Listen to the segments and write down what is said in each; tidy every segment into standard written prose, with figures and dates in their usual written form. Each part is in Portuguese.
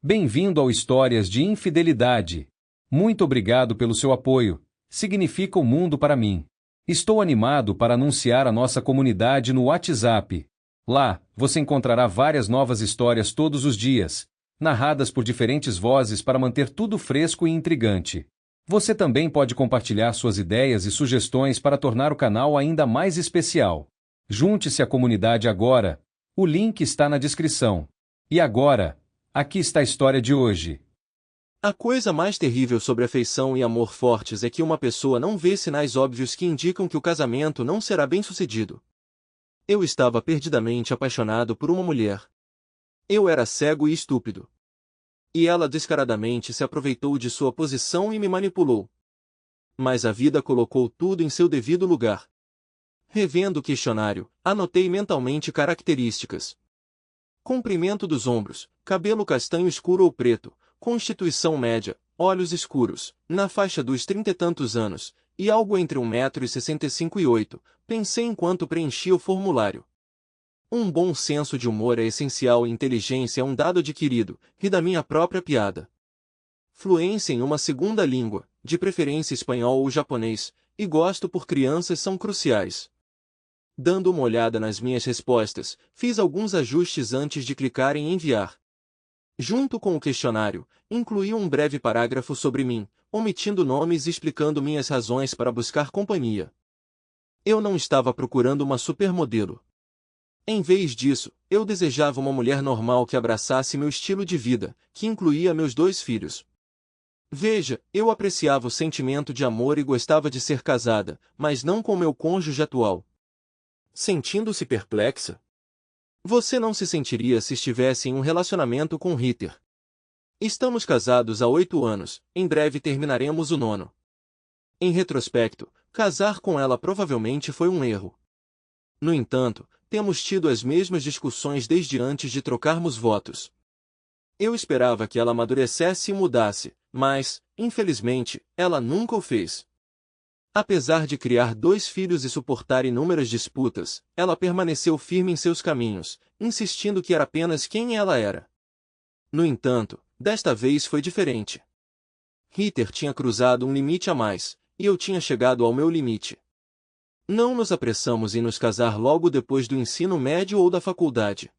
Bem-vindo ao Histórias de Infidelidade. Muito obrigado pelo seu apoio. Significa o mundo para mim. Estou animado para anunciar a nossa comunidade no WhatsApp. Lá, você encontrará várias novas histórias todos os dias, narradas por diferentes vozes para manter tudo fresco e intrigante. Você também pode compartilhar suas ideias e sugestões para tornar o canal ainda mais especial. Junte-se à comunidade agora. O link está na descrição. E agora, aqui está a história de hoje. A coisa mais terrível sobre afeição e amor fortes é que uma pessoa não vê sinais óbvios que indicam que o casamento não será bem-sucedido. Eu estava perdidamente apaixonado por uma mulher. Eu era cego e estúpido. E ela descaradamente se aproveitou de sua posição e me manipulou. Mas a vida colocou tudo em seu devido lugar. Revendo o questionário, anotei mentalmente características. Comprimento dos ombros, cabelo castanho escuro ou preto, constituição média, olhos escuros, na faixa dos 30 e tantos anos, e algo entre 1,65 m e 8 m, pensei enquanto preenchia o formulário. Um bom senso de humor é essencial e inteligência é um dado adquirido, ri da minha própria piada. Fluência em uma segunda língua, de preferência espanhol ou japonês, e gosto por crianças são cruciais. Dando uma olhada nas minhas respostas, fiz alguns ajustes antes de clicar em enviar. Junto com o questionário, incluí um breve parágrafo sobre mim, omitindo nomes e explicando minhas razões para buscar companhia. Eu não estava procurando uma supermodelo. Em vez disso, eu desejava uma mulher normal que abraçasse meu estilo de vida, que incluía meus 2 filhos. Veja, eu apreciava o sentimento de amor e gostava de ser casada, mas não com meu cônjuge atual. Sentindo-se perplexa? Você não se sentiria se estivesse em um relacionamento com Ritter. Estamos casados há 8 anos, em breve terminaremos o 9º. Em retrospecto, casar com ela provavelmente foi um erro. No entanto, temos tido as mesmas discussões desde antes de trocarmos votos. Eu esperava que ela amadurecesse e mudasse, mas, infelizmente, ela nunca o fez. Apesar de criar 2 filhos e suportar inúmeras disputas, ela permaneceu firme em seus caminhos, insistindo que era apenas quem ela era. No entanto, desta vez foi diferente. Ritter tinha cruzado um limite a mais, e eu tinha chegado ao meu limite. Não nos apressamos em nos casar logo depois do ensino médio ou da faculdade.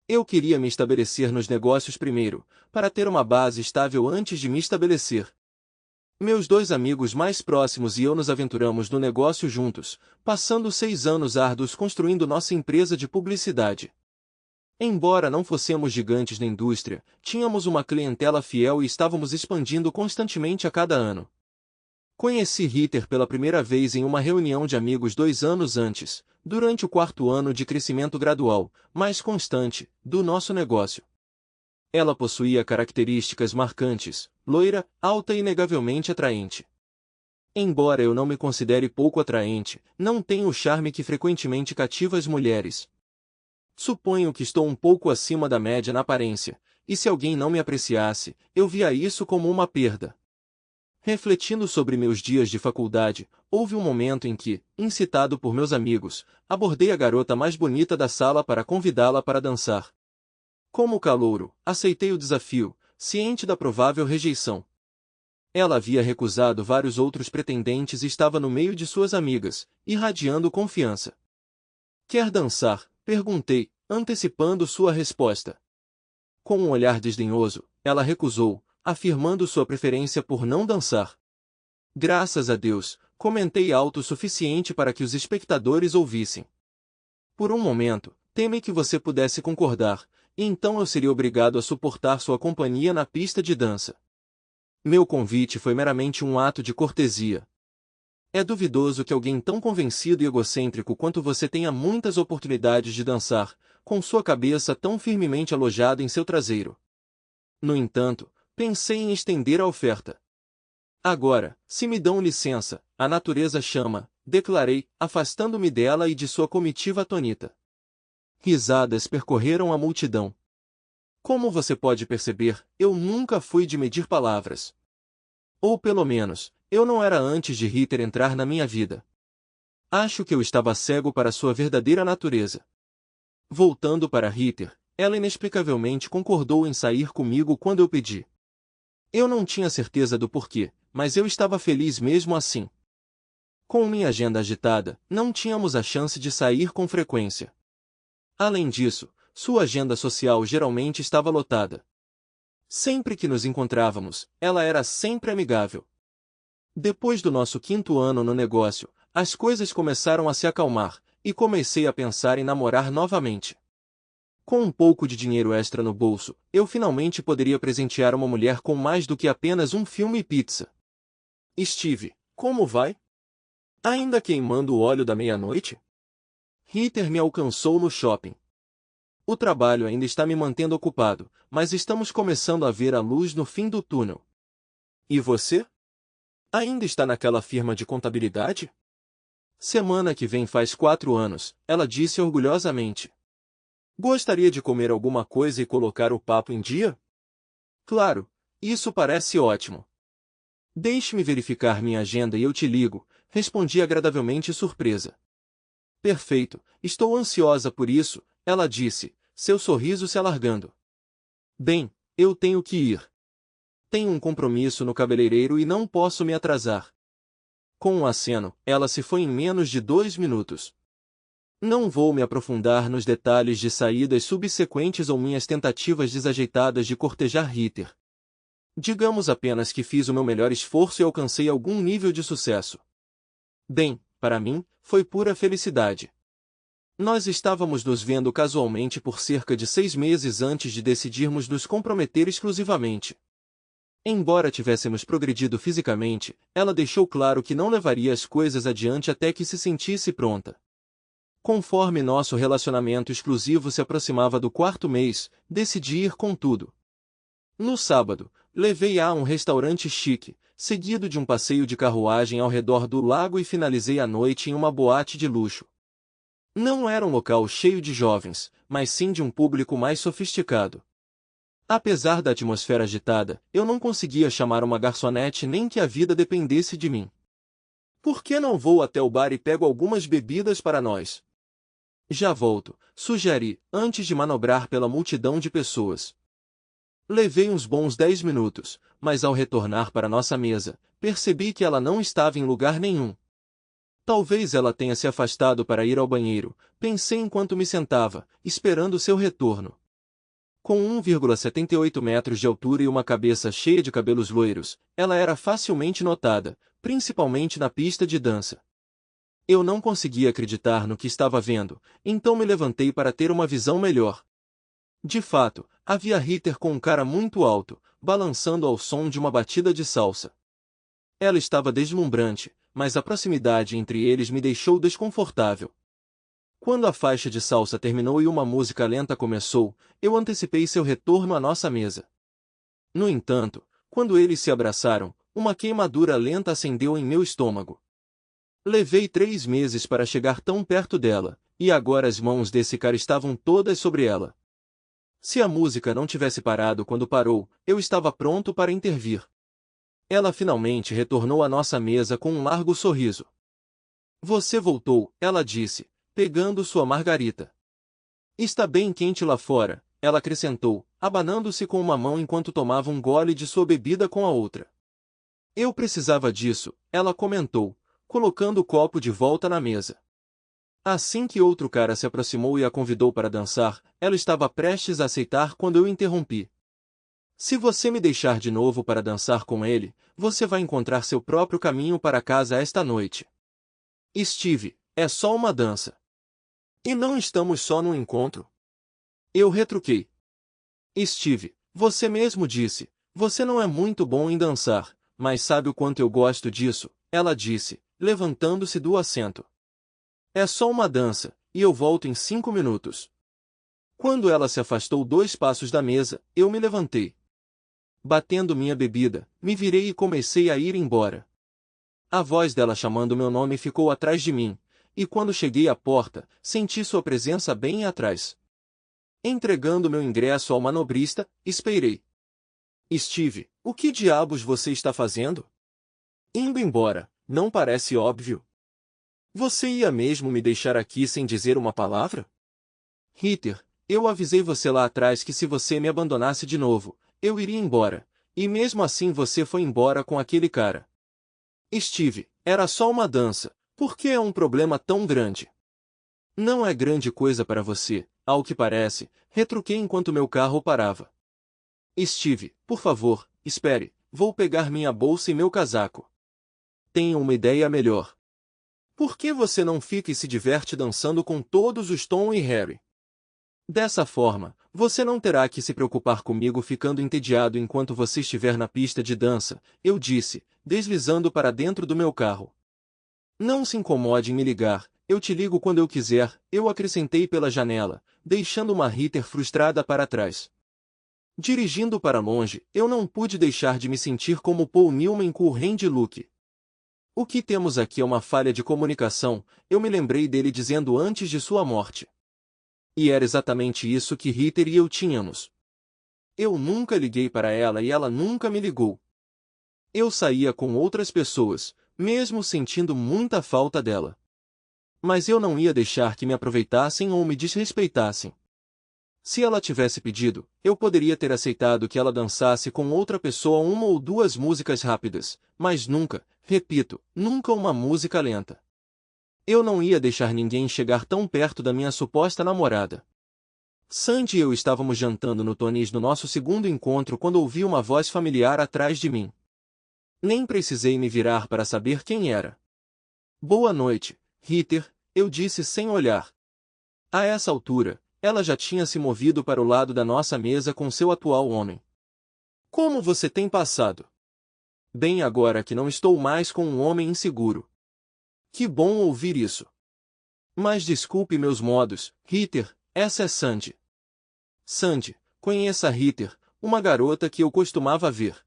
Eu queria me estabelecer nos negócios primeiro, para ter uma base estável antes de me estabelecer. Meus 2 amigos mais próximos e eu nos aventuramos no negócio juntos, passando 6 anos árduos construindo nossa empresa de publicidade. Embora não fossemos gigantes na indústria, tínhamos uma clientela fiel e estávamos expandindo constantemente a cada ano. Conheci Ritter pela primeira vez em uma reunião de amigos 2 anos antes, durante o 4º ano de crescimento gradual, mais constante, do nosso negócio. Ela possuía características marcantes, loira, alta e inegavelmente atraente. Embora eu não me considere pouco atraente, não tenho o charme que frequentemente cativa as mulheres. Suponho que estou um pouco acima da média na aparência, e se alguém não me apreciasse, eu via isso como uma perda. Refletindo sobre meus dias de faculdade, houve um momento em que, incitado por meus amigos, abordei a garota mais bonita da sala para convidá-la para dançar. Como calouro, aceitei o desafio, ciente da provável rejeição. Ela havia recusado vários outros pretendentes e estava no meio de suas amigas, irradiando confiança. Quer dançar? Perguntei, antecipando sua resposta. Com um olhar desdenhoso, ela recusou, afirmando sua preferência por não dançar. Graças a Deus, comentei alto o suficiente para que os espectadores ouvissem. Por um momento, temi que você pudesse concordar, e então eu seria obrigado a suportar sua companhia na pista de dança. Meu convite foi meramente um ato de cortesia. É duvidoso que alguém tão convencido e egocêntrico quanto você tenha muitas oportunidades de dançar, com sua cabeça tão firmemente alojada em seu traseiro. No entanto, pensei em estender a oferta. Agora, se me dão licença, a natureza chama, declarei, afastando-me dela e de sua comitiva atônita. Risadas percorreram a multidão. Como você pode perceber, eu nunca fui de medir palavras. Ou pelo menos, eu não era antes de Ritter entrar na minha vida. Acho que eu estava cego para sua verdadeira natureza. Voltando para Ritter, ela inexplicavelmente concordou em sair comigo quando eu pedi. Eu não tinha certeza do porquê, mas eu estava feliz mesmo assim. Com minha agenda agitada, não tínhamos a chance de sair com frequência. Além disso, sua agenda social geralmente estava lotada. Sempre que nos encontrávamos, ela era sempre amigável. Depois do nosso 5º ano no negócio, as coisas começaram a se acalmar, e comecei a pensar em namorar novamente. Com um pouco de dinheiro extra no bolso, eu finalmente poderia presentear uma mulher com mais do que apenas um filme e pizza. Steve, como vai? Ainda queimando o óleo da meia-noite? Heather me alcançou no shopping. O trabalho ainda está me mantendo ocupado, mas estamos começando a ver a luz no fim do túnel. E você? Ainda está naquela firma de contabilidade? Semana que vem faz 4 anos, ela disse orgulhosamente. Gostaria de comer alguma coisa e colocar o papo em dia? Claro, isso parece ótimo. Deixe-me verificar minha agenda e eu te ligo, respondi agradavelmente surpresa. Perfeito, estou ansiosa por isso, ela disse, seu sorriso se alargando. Bem, eu tenho que ir. Tenho um compromisso no cabeleireiro e não posso me atrasar. Com um aceno, ela se foi em menos de 2 minutos. Não vou me aprofundar nos detalhes de saídas subsequentes ou minhas tentativas desajeitadas de cortejar Heather. Digamos apenas que fiz o meu melhor esforço e alcancei algum nível de sucesso. Bem, para mim, foi pura felicidade. Nós estávamos nos vendo casualmente por cerca de 6 meses antes de decidirmos nos comprometer exclusivamente. Embora tivéssemos progredido fisicamente, ela deixou claro que não levaria as coisas adiante até que se sentisse pronta. Conforme nosso relacionamento exclusivo se aproximava do 4º mês, decidi ir com tudo. No sábado, levei-a a um restaurante chique, seguido de um passeio de carruagem ao redor do lago e finalizei a noite em uma boate de luxo. Não era um local cheio de jovens, mas sim de um público mais sofisticado. Apesar da atmosfera agitada, eu não conseguia chamar uma garçonete nem que a vida dependesse de mim. Por que não vou até o bar e pego algumas bebidas para nós? Já volto, sugeri, antes de manobrar pela multidão de pessoas. Levei uns bons 10 minutos, mas ao retornar para nossa mesa, percebi que ela não estava em lugar nenhum. Talvez ela tenha se afastado para ir ao banheiro, pensei enquanto me sentava, esperando seu retorno. Com 1,78 metros de altura e uma cabeça cheia de cabelos loiros, ela era facilmente notada, principalmente na pista de dança. Eu não conseguia acreditar no que estava vendo, então me levantei para ter uma visão melhor. De fato, havia Heather com um cara muito alto, balançando ao som de uma batida de salsa. Ela estava deslumbrante, mas a proximidade entre eles me deixou desconfortável. Quando a faixa de salsa terminou e uma música lenta começou, eu antecipei seu retorno à nossa mesa. No entanto, quando eles se abraçaram, uma queimadura lenta acendeu em meu estômago. Levei 3 meses para chegar tão perto dela, e agora as mãos desse cara estavam todas sobre ela. Se a música não tivesse parado quando parou, eu estava pronto para intervir. Ela finalmente retornou à nossa mesa com um largo sorriso. Você voltou, ela disse, pegando sua margarita. Está bem quente lá fora, ela acrescentou, abanando-se com uma mão enquanto tomava um gole de sua bebida com a outra. Eu precisava disso, ela comentou, colocando o copo de volta na mesa. Assim que outro cara se aproximou e a convidou para dançar, ela estava prestes a aceitar quando eu interrompi. Se você me deixar de novo para dançar com ele, você vai encontrar seu próprio caminho para casa esta noite. Steve, é só uma dança. E não estamos só num encontro. Eu retruquei. Steve, você mesmo disse, você não é muito bom em dançar, mas sabe o quanto eu gosto disso, ela disse, levantando-se do assento. É só uma dança, e eu volto em 5 minutos. Quando ela se afastou 2 passos da mesa, eu me levantei. Batendo minha bebida, me virei e comecei a ir embora. A voz dela chamando meu nome ficou atrás de mim, e quando cheguei à porta, senti sua presença bem atrás. Entregando meu ingresso ao manobrista, esperei. Steve, o que diabos você está fazendo? Indo embora, não parece óbvio? Você ia mesmo me deixar aqui sem dizer uma palavra? Heather, Eu avisei você lá atrás que se você me abandonasse de novo, eu iria embora. E mesmo assim você foi embora com aquele cara. Steve, era só uma dança. Por que é um problema tão grande? Não é grande coisa para você, ao que parece, retruquei enquanto meu carro parava. Steve, por favor, espere, vou pegar minha bolsa e meu casaco. Tenho uma ideia melhor. Por que você não fica e se diverte dançando com todos os Tom e Harry? Dessa forma, você não terá que se preocupar comigo ficando entediado enquanto você estiver na pista de dança, eu disse, deslizando para dentro do meu carro. Não se incomode em me ligar, eu te ligo quando eu quiser, eu acrescentei pela janela, deixando uma Heather frustrada para trás. Dirigindo para longe, eu não pude deixar de me sentir como Paul Newman com o Randy Luke. O que temos aqui é uma falha de comunicação, eu me lembrei dele dizendo antes de sua morte. E era exatamente isso que Heather e eu tínhamos. Eu nunca liguei para ela e ela nunca me ligou. Eu saía com outras pessoas, mesmo sentindo muita falta dela. Mas eu não ia deixar que me aproveitassem ou me desrespeitassem. Se ela tivesse pedido, eu poderia ter aceitado que ela dançasse com outra pessoa uma ou duas músicas rápidas, mas nunca, repito, nunca uma música lenta. Eu não ia deixar ninguém chegar tão perto da minha suposta namorada. Sandy e eu estávamos jantando no Tony's no nosso segundo encontro quando ouvi uma voz familiar atrás de mim. Nem precisei me virar para saber quem era. Boa noite, Heather, eu disse sem olhar. A essa altura, ela já tinha se movido para o lado da nossa mesa com seu atual homem. Como você tem passado? Bem agora que não estou mais com um homem inseguro. Que bom ouvir isso. Mas desculpe meus modos, Heather, essa é Sandy. Sandy, conheça a Heather, uma garota que eu costumava ver.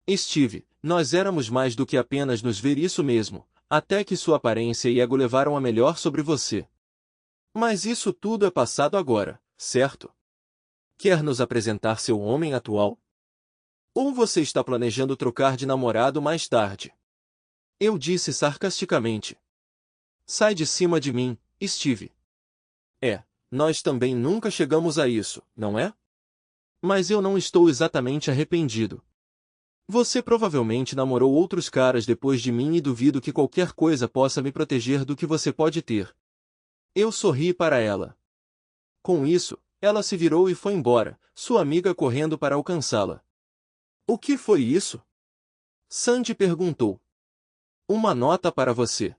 Steve, nós éramos mais do que apenas nos ver isso mesmo, até que sua aparência e ego levaram a melhor sobre você. Mas isso tudo é passado agora, certo? Quer nos apresentar seu homem atual? Ou você está planejando trocar de namorado mais tarde? Eu disse sarcasticamente. Sai de cima de mim, Steve. Nós também nunca chegamos a isso, não é? Mas eu não estou exatamente arrependido. Você provavelmente namorou outros caras depois de mim e duvido que qualquer coisa possa me proteger do que você pode ter. Eu sorri para ela. Com isso, ela se virou e foi embora, sua amiga correndo para alcançá-la. O que foi isso? Sandy perguntou. Uma nota para você.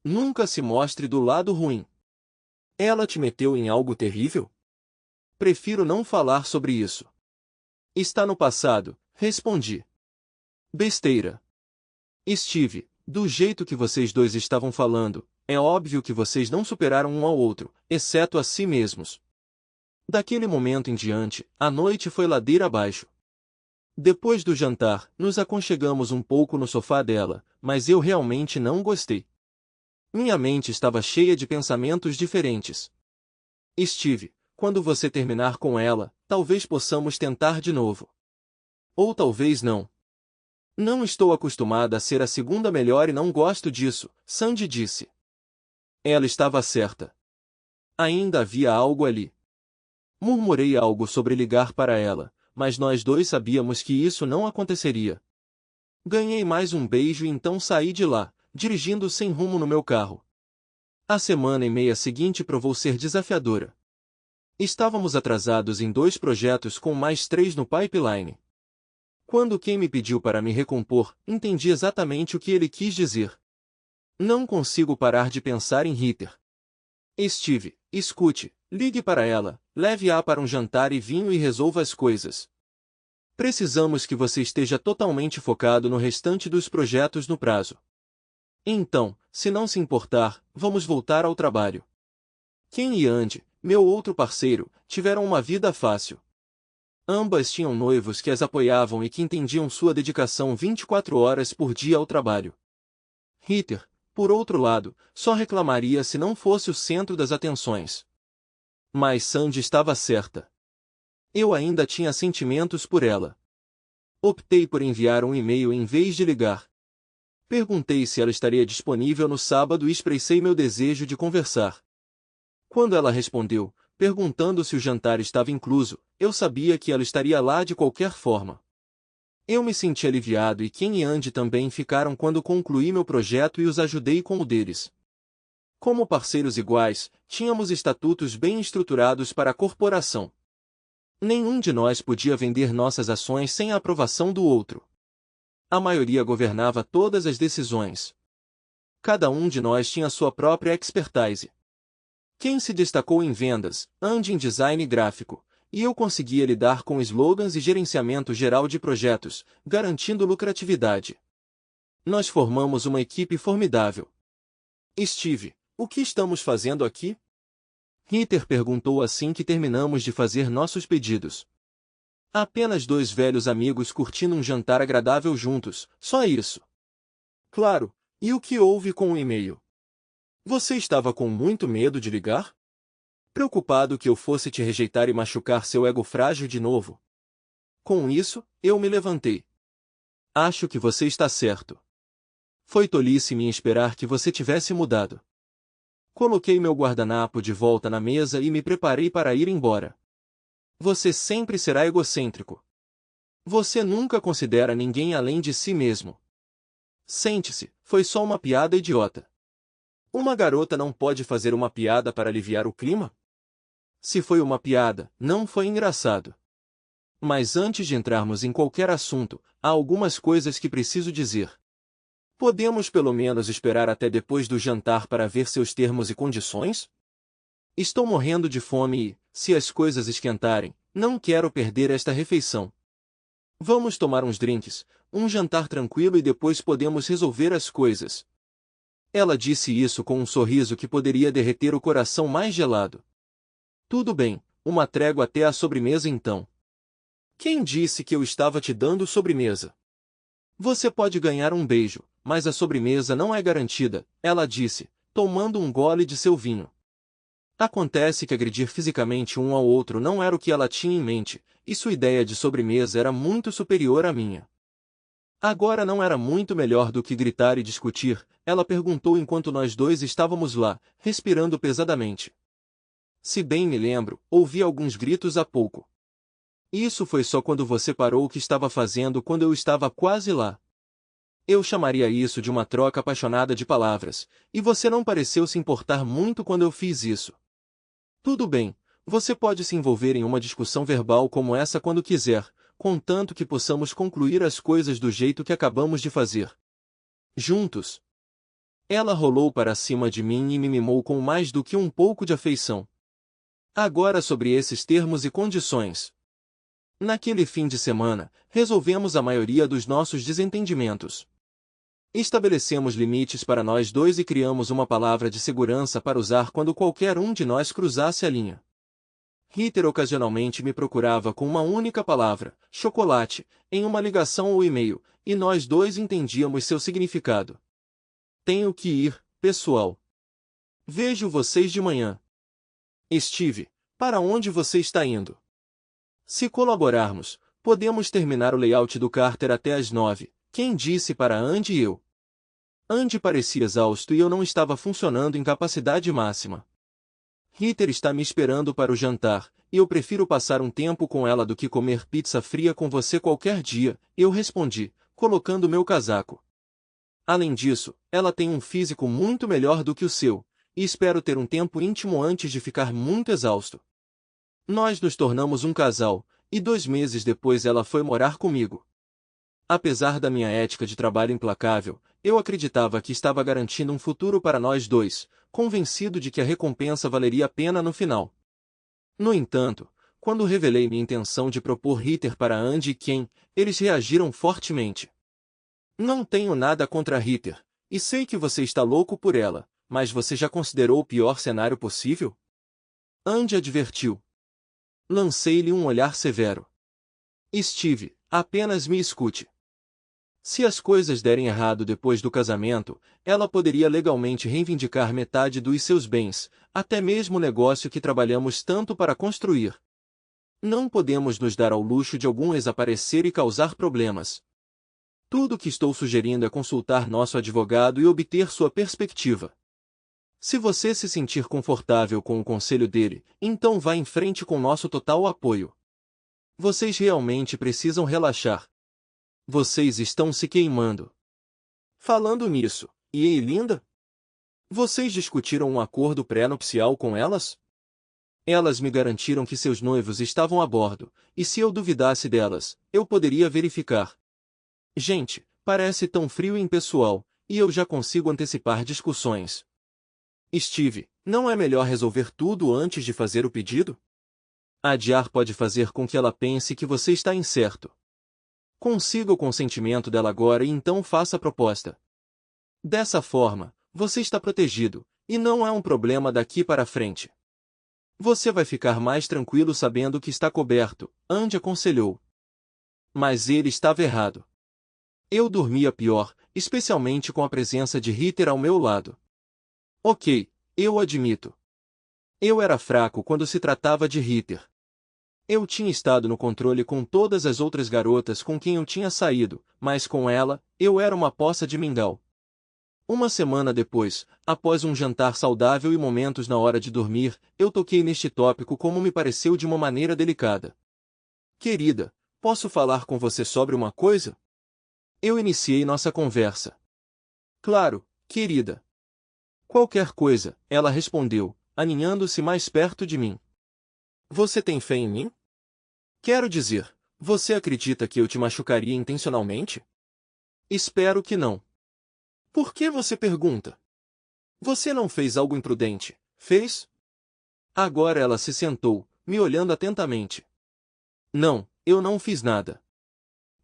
Nunca se mostre do lado ruim. Ela te meteu em algo terrível? Prefiro não falar sobre isso. Está no passado, respondi. Besteira. Steve, do jeito que vocês dois estavam falando, é óbvio que vocês não superaram um ao outro, exceto a si mesmos. Daquele momento em diante, a noite foi ladeira abaixo. Depois do jantar, nos aconchegamos um pouco no sofá dela, mas eu realmente não gostei. Minha mente estava cheia de pensamentos diferentes. Steve, quando você terminar com ela, talvez possamos tentar de novo. Ou talvez não. Não estou acostumada a ser a segunda melhor e não gosto disso, Sandy disse. Ela estava certa. Ainda havia algo ali. Murmurei algo sobre ligar para ela, mas nós dois sabíamos que isso não aconteceria. Ganhei mais um beijo e então saí de lá, dirigindo sem rumo no meu carro. A semana e meia seguinte provou ser desafiadora. Estávamos atrasados em 2 projetos com mais 3 no pipeline. Quando quem me pediu para me recompor, entendi exatamente o que ele quis dizer. Não consigo parar de pensar em Heather. Steve, escute, ligue para ela, leve-a para um jantar e vinho e resolva as coisas. Precisamos que você esteja totalmente focado no restante dos projetos no prazo. Então, se não se importar, vamos voltar ao trabalho. Ken e Andy, meu outro parceiro, tiveram uma vida fácil. Ambas tinham noivos que as apoiavam e que entendiam sua dedicação 24 horas por dia ao trabalho. Heather, por outro lado, só reclamaria se não fosse o centro das atenções. Mas Sandy estava certa. Eu ainda tinha sentimentos por ela. Optei por enviar um e-mail em vez de ligar. Perguntei se ela estaria disponível no sábado e expressei meu desejo de conversar. Quando ela respondeu, perguntando se o jantar estava incluso. Eu sabia que ela estaria lá de qualquer forma. Eu me senti aliviado e Ken e Andy também ficaram quando concluí meu projeto e os ajudei com o deles. Como parceiros iguais, tínhamos estatutos bem estruturados para a corporação. Nenhum de nós podia vender nossas ações sem a aprovação do outro. A maioria governava todas as decisões. Cada um de nós tinha sua própria expertise. Quem se destacou em vendas, Andy em design gráfico, e eu conseguia lidar com slogans e gerenciamento geral de projetos, garantindo lucratividade. Nós formamos uma equipe formidável. Steve, o que estamos fazendo aqui? Ritter perguntou assim que terminamos de fazer nossos pedidos. Apenas dois velhos amigos curtindo um jantar agradável juntos, só isso. Claro, e o que houve com o e-mail? Você estava com muito medo de ligar? Preocupado que eu fosse te rejeitar e machucar seu ego frágil de novo? Com isso, eu me levantei. Acho que você está certo. Foi tolice minha esperar que você tivesse mudado. Coloquei meu guardanapo de volta na mesa e me preparei para ir embora. Você sempre será egocêntrico. Você nunca considera ninguém além de si mesmo. Sente-se, foi só uma piada idiota. Uma garota não pode fazer uma piada para aliviar o clima? Se foi uma piada, não foi engraçado. Mas antes de entrarmos em qualquer assunto, há algumas coisas que preciso dizer. Podemos pelo menos esperar até depois do jantar para ver seus termos e condições? Estou morrendo de fome e, se as coisas esquentarem, não quero perder esta refeição. Vamos tomar uns drinks, um jantar tranquilo e depois podemos resolver as coisas. Ela disse isso com um sorriso que poderia derreter o coração mais gelado. Tudo bem, uma trégua até a sobremesa então. Quem disse que eu estava te dando sobremesa? Você pode ganhar um beijo, mas a sobremesa não é garantida, ela disse, tomando um gole de seu vinho. Acontece que agredir fisicamente um ao outro não era o que ela tinha em mente, e sua ideia de sobremesa era muito superior à minha. Agora não era muito melhor do que gritar e discutir, ela perguntou enquanto nós dois estávamos lá, respirando pesadamente. Se bem me lembro, ouvi alguns gritos há pouco. Isso foi só quando você parou o que estava fazendo quando eu estava quase lá. Eu chamaria isso de uma troca apaixonada de palavras, e você não pareceu se importar muito quando eu fiz isso. Tudo bem, você pode se envolver em uma discussão verbal como essa quando quiser, contanto que possamos concluir as coisas do jeito que acabamos de fazer. Juntos. Ela rolou para cima de mim e me mimou com mais do que um pouco de afeição. Agora sobre esses termos e condições. Naquele fim de semana, resolvemos a maioria dos nossos desentendimentos. Estabelecemos limites para nós dois e criamos uma palavra de segurança para usar quando qualquer um de nós cruzasse a linha. Ritter ocasionalmente me procurava com uma única palavra, chocolate, em uma ligação ou e-mail, e nós dois entendíamos seu significado. Tenho que ir, pessoal. Vejo vocês de manhã. Steve, para onde você está indo? Se colaborarmos, podemos terminar o layout do Carter até às 9, quem disse para Andy e eu. Andy parecia exausto e eu não estava funcionando em capacidade máxima. Ritter está me esperando para o jantar, e eu prefiro passar um tempo com ela do que comer pizza fria com você qualquer dia, eu respondi, colocando meu casaco. Além disso, ela tem um físico muito melhor do que o seu, e espero ter um tempo íntimo antes de ficar muito exausto. Nós nos tornamos um casal, e 2 meses depois ela foi morar comigo. Apesar da minha ética de trabalho implacável, eu acreditava que estava garantindo um futuro para nós dois, convencido de que a recompensa valeria a pena no final. No entanto, quando revelei minha intenção de propor Ritter para Andy e Ken, eles reagiram fortemente. Não tenho nada contra Ritter, e sei que você está louco por ela, mas você já considerou o pior cenário possível? Andy advertiu. Lancei-lhe um olhar severo. Steve, apenas me escute. Se as coisas derem errado depois do casamento, ela poderia legalmente reivindicar metade dos seus bens, até mesmo o negócio que trabalhamos tanto para construir. Não podemos nos dar ao luxo de algum desaparecer e causar problemas. Tudo o que estou sugerindo é consultar nosso advogado e obter sua perspectiva. Se você se sentir confortável com o conselho dele, então vá em frente com nosso total apoio. Vocês realmente precisam relaxar. Vocês estão se queimando. Falando nisso, e Linda? Vocês discutiram um acordo pré-nupcial com elas? Elas me garantiram que seus noivos estavam a bordo, e se eu duvidasse delas, eu poderia verificar. Gente, parece tão frio e impessoal, e eu já consigo antecipar discussões. Steve, não é melhor resolver tudo antes de fazer o pedido? Adiar pode fazer com que ela pense que você está incerto. Consiga o consentimento dela agora e então faça a proposta. Dessa forma, você está protegido, e não há um problema daqui para frente. Você vai ficar mais tranquilo sabendo que está coberto, Andy aconselhou. Mas ele estava errado. Eu dormia pior, especialmente com a presença de Ritter ao meu lado. Ok, eu admito. Eu era fraco quando se tratava de Ritter. Eu tinha estado no controle com todas as outras garotas com quem eu tinha saído, mas com ela, eu era uma poça de mingau. Uma semana depois, após um jantar saudável e momentos na hora de dormir, eu toquei neste tópico como me pareceu de uma maneira delicada. Querida, posso falar com você sobre uma coisa? Eu iniciei nossa conversa. Claro, querida. Qualquer coisa, ela respondeu, aninhando-se mais perto de mim. Você tem fé em mim? Quero dizer, você acredita que eu te machucaria intencionalmente? Espero que não. Por que você pergunta? Você não fez algo imprudente, fez? Agora ela se sentou, me olhando atentamente. Não, eu não fiz nada.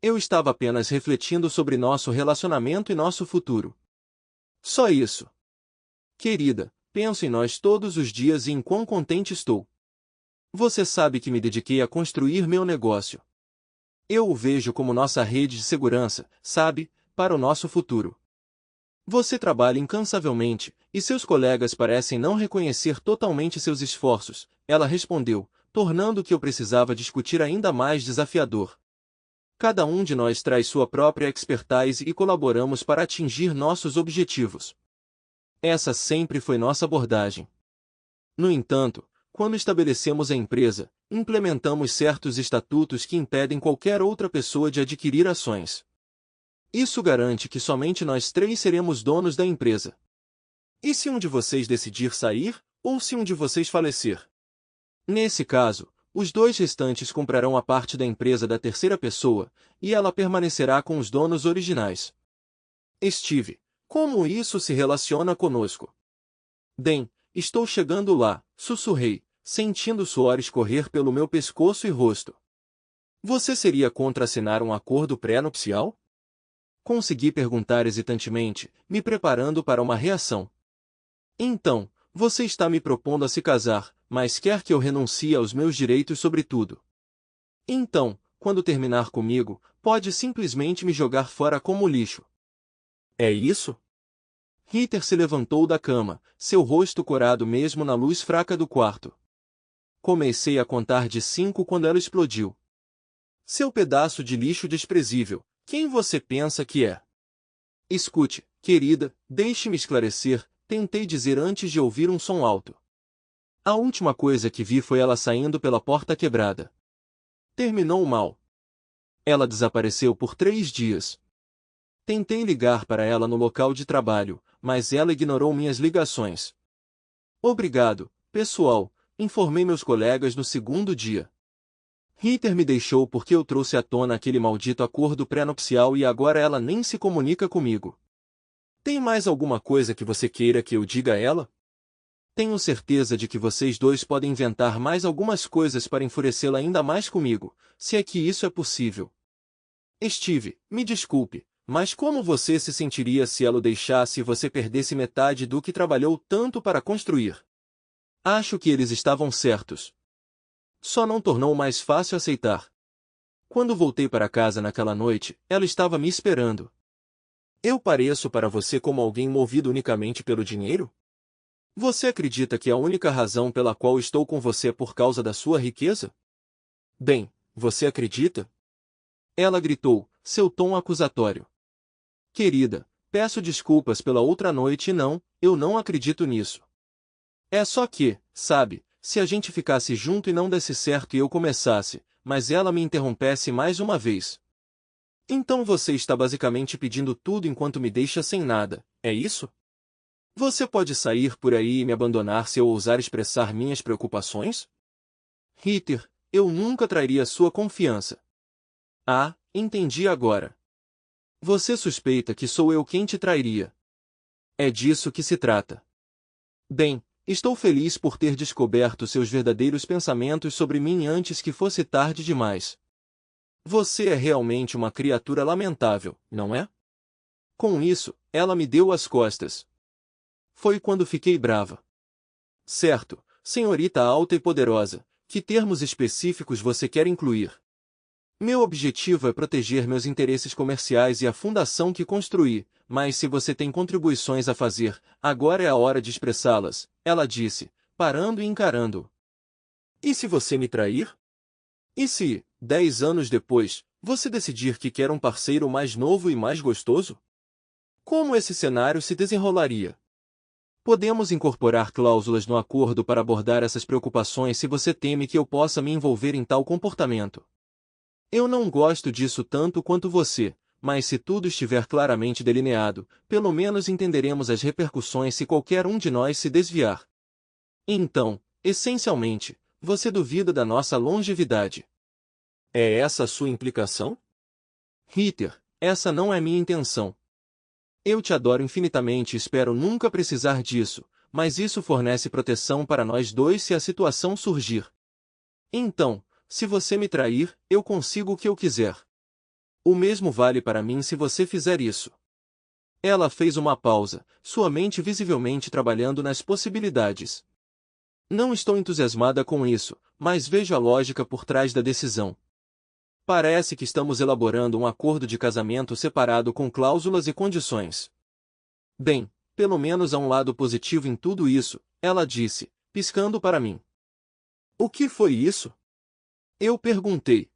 Eu estava apenas refletindo sobre nosso relacionamento e nosso futuro. Só isso. Querida, penso em nós todos os dias e em quão contente estou. Você sabe que me dediquei a construir meu negócio. Eu o vejo como nossa rede de segurança, sabe, para o nosso futuro. Você trabalha incansavelmente, e seus colegas parecem não reconhecer totalmente seus esforços, ela respondeu, tornando o que eu precisava discutir ainda mais desafiador. Cada um de nós traz sua própria expertise e colaboramos para atingir nossos objetivos. Essa sempre foi nossa abordagem. No entanto, quando estabelecemos a empresa, implementamos certos estatutos que impedem qualquer outra pessoa de adquirir ações. Isso garante que somente nós três seremos donos da empresa. E se um de vocês decidir sair, ou se um de vocês falecer? Nesse caso, os dois restantes comprarão a parte da empresa da terceira pessoa, e ela permanecerá com os donos originais. Steve, como isso se relaciona conosco? Bem, estou chegando lá, sussurrei, sentindo suor escorrer pelo meu pescoço e rosto. Você seria contra assinar um acordo pré-nupcial? Consegui perguntar hesitantemente, me preparando para uma reação. Então, você está me propondo a se casar, mas quer que eu renuncie aos meus direitos sobre tudo. Então, quando terminar comigo, pode simplesmente me jogar fora como lixo. É isso? Ritter se levantou da cama, seu rosto corado mesmo na luz fraca do quarto. Comecei a contar de 5 quando ela explodiu. Seu pedaço de lixo desprezível, quem você pensa que é? Escute, querida, deixe-me esclarecer, tentei dizer antes de ouvir um som alto. A última coisa que vi foi ela saindo pela porta quebrada. Terminou mal. Ela desapareceu por 3 dias. Tentei ligar para ela no local de trabalho, mas ela ignorou minhas ligações. Obrigado, pessoal, informei meus colegas no segundo dia. Ritter me deixou porque eu trouxe à tona aquele maldito acordo pré-nupcial e agora ela nem se comunica comigo. Tem mais alguma coisa que você queira que eu diga a ela? Tenho certeza de que vocês dois podem inventar mais algumas coisas para enfurecê-la ainda mais comigo, se é que isso é possível. Steve, me desculpe, mas como você se sentiria se ela o deixasse e você perdesse metade do que trabalhou tanto para construir? Acho que eles estavam certos. Só não tornou mais fácil aceitar. Quando voltei para casa naquela noite, ela estava me esperando. Eu pareço para você como alguém movido unicamente pelo dinheiro? Você acredita que a única razão pela qual estou com você é por causa da sua riqueza? Bem, você acredita? Ela gritou, seu tom acusatório. Querida, Peço desculpas pela outra noite e não, eu não acredito nisso. É só que, sabe, se a gente ficasse junto e não desse certo e eu começasse, mas ela me interrompesse mais uma vez. Então você está basicamente pedindo tudo enquanto me deixa sem nada, é isso? Você pode sair por aí e me abandonar se eu ousar expressar minhas preocupações? Ritter, eu nunca trairia sua confiança. Ah, entendi agora. Você suspeita que sou eu quem te trairia. É disso que se trata. Bem, estou feliz por ter descoberto seus verdadeiros pensamentos sobre mim antes que fosse tarde demais. Você é realmente uma criatura lamentável, não é? Com isso, ela me deu as costas. Foi quando fiquei brava. Certo, senhorita alta e poderosa, que termos específicos você quer incluir? Meu objetivo é proteger meus interesses comerciais e a fundação que construí, mas se você tem contribuições a fazer, agora é a hora de expressá-las, ela disse, parando e encarando-o. E se você me trair? E se, 10 anos depois, você decidir que quer um parceiro mais novo e mais gostoso? Como esse cenário se desenrolaria? Podemos incorporar cláusulas no acordo para abordar essas preocupações se você teme que eu possa me envolver em tal comportamento. Eu não gosto disso tanto quanto você, mas se tudo estiver claramente delineado, pelo menos entenderemos as repercussões se qualquer um de nós se desviar. Então, essencialmente, você duvida da nossa longevidade. É essa a sua implicação? Ritter, essa não é minha intenção. Eu te adoro infinitamente e espero nunca precisar disso, mas isso fornece proteção para nós dois se a situação surgir. Então, se você me trair, eu consigo o que eu quiser. O mesmo vale para mim se você fizer isso. Ela fez uma pausa, sua mente visivelmente trabalhando nas possibilidades. Não estou entusiasmada com isso, mas vejo a lógica por trás da decisão. Parece que estamos elaborando um acordo de casamento separado com cláusulas e condições. Bem, pelo menos há um lado positivo em tudo isso, ela disse, piscando para mim. O que foi isso? Eu perguntei.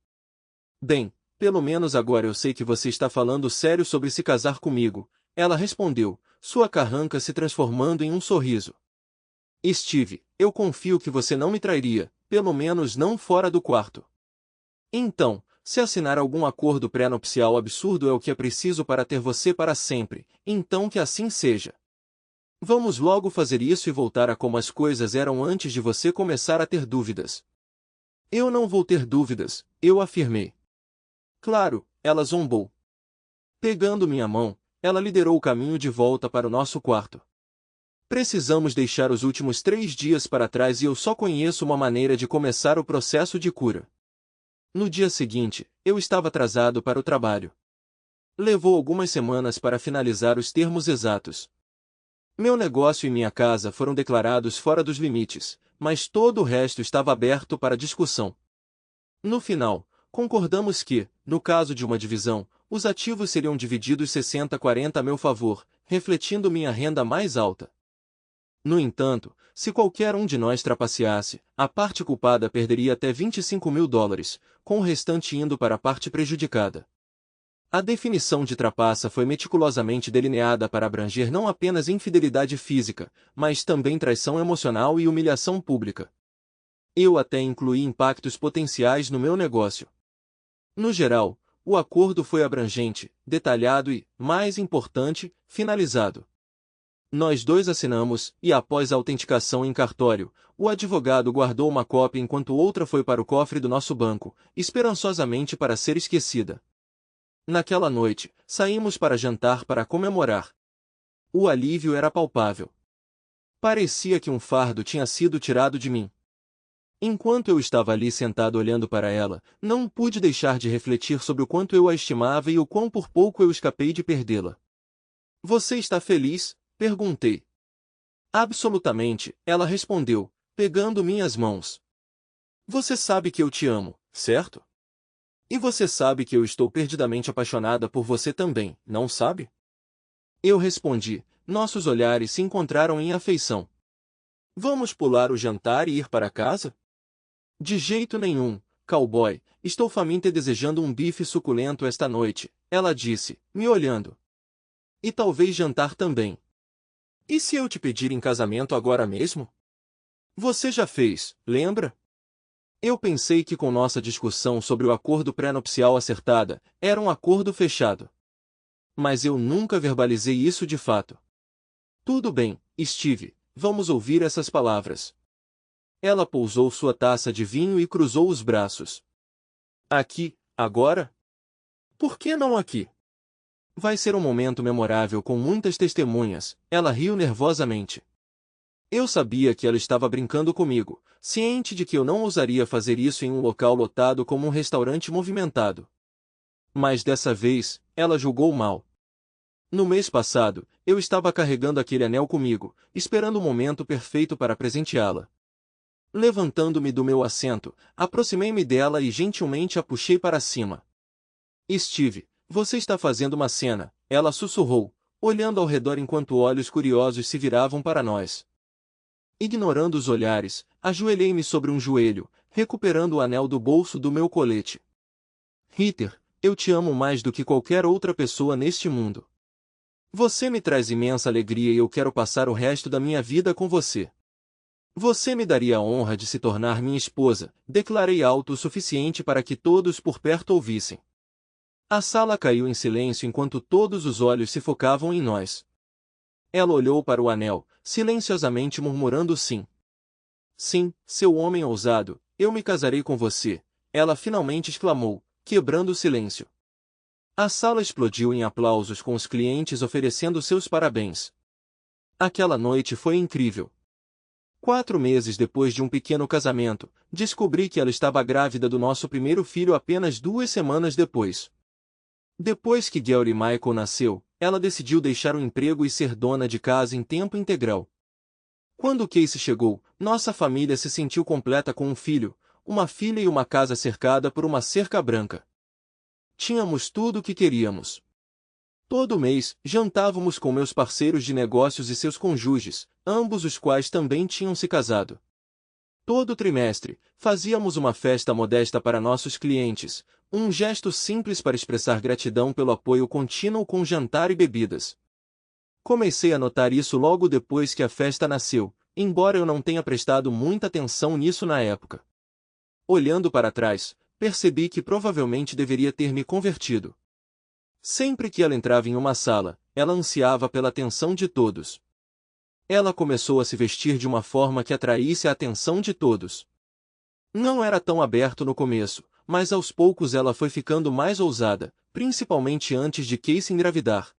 Bem, pelo menos agora eu sei que você está falando sério sobre se casar comigo, ela respondeu, sua carranca se transformando em um sorriso. Steve, eu confio que você não me trairia, pelo menos não fora do quarto. Então, se assinar algum acordo pré-nupcial absurdo é o que é preciso para ter você para sempre, então que assim seja. Vamos logo fazer isso e voltar a como as coisas eram antes de você começar a ter dúvidas. Eu não vou ter dúvidas, eu afirmei. Claro, ela zombou. Pegando minha mão, ela liderou o caminho de volta para o nosso quarto. Precisamos deixar os últimos 3 dias para trás e eu só conheço uma maneira de começar o processo de cura. No dia seguinte, eu estava atrasado para o trabalho. Levou algumas semanas para finalizar os termos exatos. Meu negócio e minha casa foram declarados fora dos limites, mas todo o resto estava aberto para discussão. No final, concordamos que, no caso de uma divisão, os ativos seriam divididos 60-40 a meu favor, refletindo minha renda mais alta. No entanto, se qualquer um de nós trapaceasse, a parte culpada perderia até $25.000, com o restante indo para a parte prejudicada. A definição de trapaça foi meticulosamente delineada para abranger não apenas infidelidade física, mas também traição emocional e humilhação pública. Eu até incluí impactos potenciais no meu negócio. No geral, o acordo foi abrangente, detalhado e, mais importante, finalizado. Nós dois assinamos, e após a autenticação em cartório, o advogado guardou uma cópia enquanto outra foi para o cofre do nosso banco, esperançosamente para ser esquecida. Naquela noite, saímos para jantar para comemorar. O alívio era palpável. Parecia que um fardo tinha sido tirado de mim. Enquanto eu estava ali sentado olhando para ela, não pude deixar de refletir sobre o quanto eu a estimava e o quão por pouco eu escapei de perdê-la. Você está feliz? Perguntei. Absolutamente, ela respondeu, pegando minhas mãos. Você sabe que eu te amo, certo? E você sabe que eu estou perdidamente apaixonada por você também, não sabe? Eu respondi, nossos olhares se encontraram em afeição. Vamos pular o jantar e ir para casa? De jeito nenhum, cowboy, estou faminta e desejando um bife suculento esta noite, ela disse, me olhando. E talvez jantar também. E se eu te pedir em casamento agora mesmo? Você já fez, lembra? Eu pensei que com nossa discussão sobre o acordo pré-nupcial acertada, era um acordo fechado. Mas eu nunca verbalizei isso de fato. Tudo bem, Steve, vamos ouvir essas palavras. Ela pousou sua taça de vinho e cruzou os braços. Aqui, agora? Por que não aqui? Vai ser um momento memorável com muitas testemunhas, ela riu nervosamente. Eu sabia que ela estava brincando comigo, ciente de que eu não ousaria fazer isso em um local lotado como um restaurante movimentado. Mas dessa vez, ela julgou mal. No mês passado, eu estava carregando aquele anel comigo, esperando o momento perfeito para presenteá-la. Levantando-me do meu assento, aproximei-me dela e gentilmente a puxei para cima. Steve, você está fazendo uma cena, ela sussurrou, olhando ao redor enquanto olhos curiosos se viravam para nós. Ignorando os olhares, ajoelhei-me sobre um joelho, recuperando o anel do bolso do meu colete. Heather, eu te amo mais do que qualquer outra pessoa neste mundo. Você me traz imensa alegria e eu quero passar o resto da minha vida com você. Você me daria a honra de se tornar minha esposa, declarei alto o suficiente para que todos por perto ouvissem. A sala caiu em silêncio enquanto todos os olhos se focavam em nós. Ela olhou para o anel, silenciosamente murmurando sim. Sim, seu homem ousado, eu me casarei com você, ela finalmente exclamou, quebrando o silêncio. A sala explodiu em aplausos com os clientes oferecendo seus parabéns. Aquela noite foi incrível. 4 meses depois de um pequeno casamento, descobri que ela estava grávida do nosso primeiro filho apenas 2 semanas depois. Depois que Gary Michael nasceu, ela decidiu deixar o emprego e ser dona de casa em tempo integral. Quando Casey chegou, nossa família se sentiu completa com um filho, uma filha e uma casa cercada por uma cerca branca. Tínhamos tudo o que queríamos. Todo mês, jantávamos com meus parceiros de negócios e seus cônjuges, ambos os quais também tinham se casado. Todo trimestre, fazíamos uma festa modesta para nossos clientes, um gesto simples para expressar gratidão pelo apoio contínuo com jantar e bebidas. Comecei a notar isso logo depois que a festa nasceu, embora eu não tenha prestado muita atenção nisso na época. Olhando para trás, percebi que provavelmente deveria ter me convertido. Sempre que ela entrava em uma sala, ela ansiava pela atenção de todos. Ela começou a se vestir de uma forma que atraísse a atenção de todos. Não era tão aberto no começo, mas aos poucos ela foi ficando mais ousada, principalmente antes de Casey engravidar.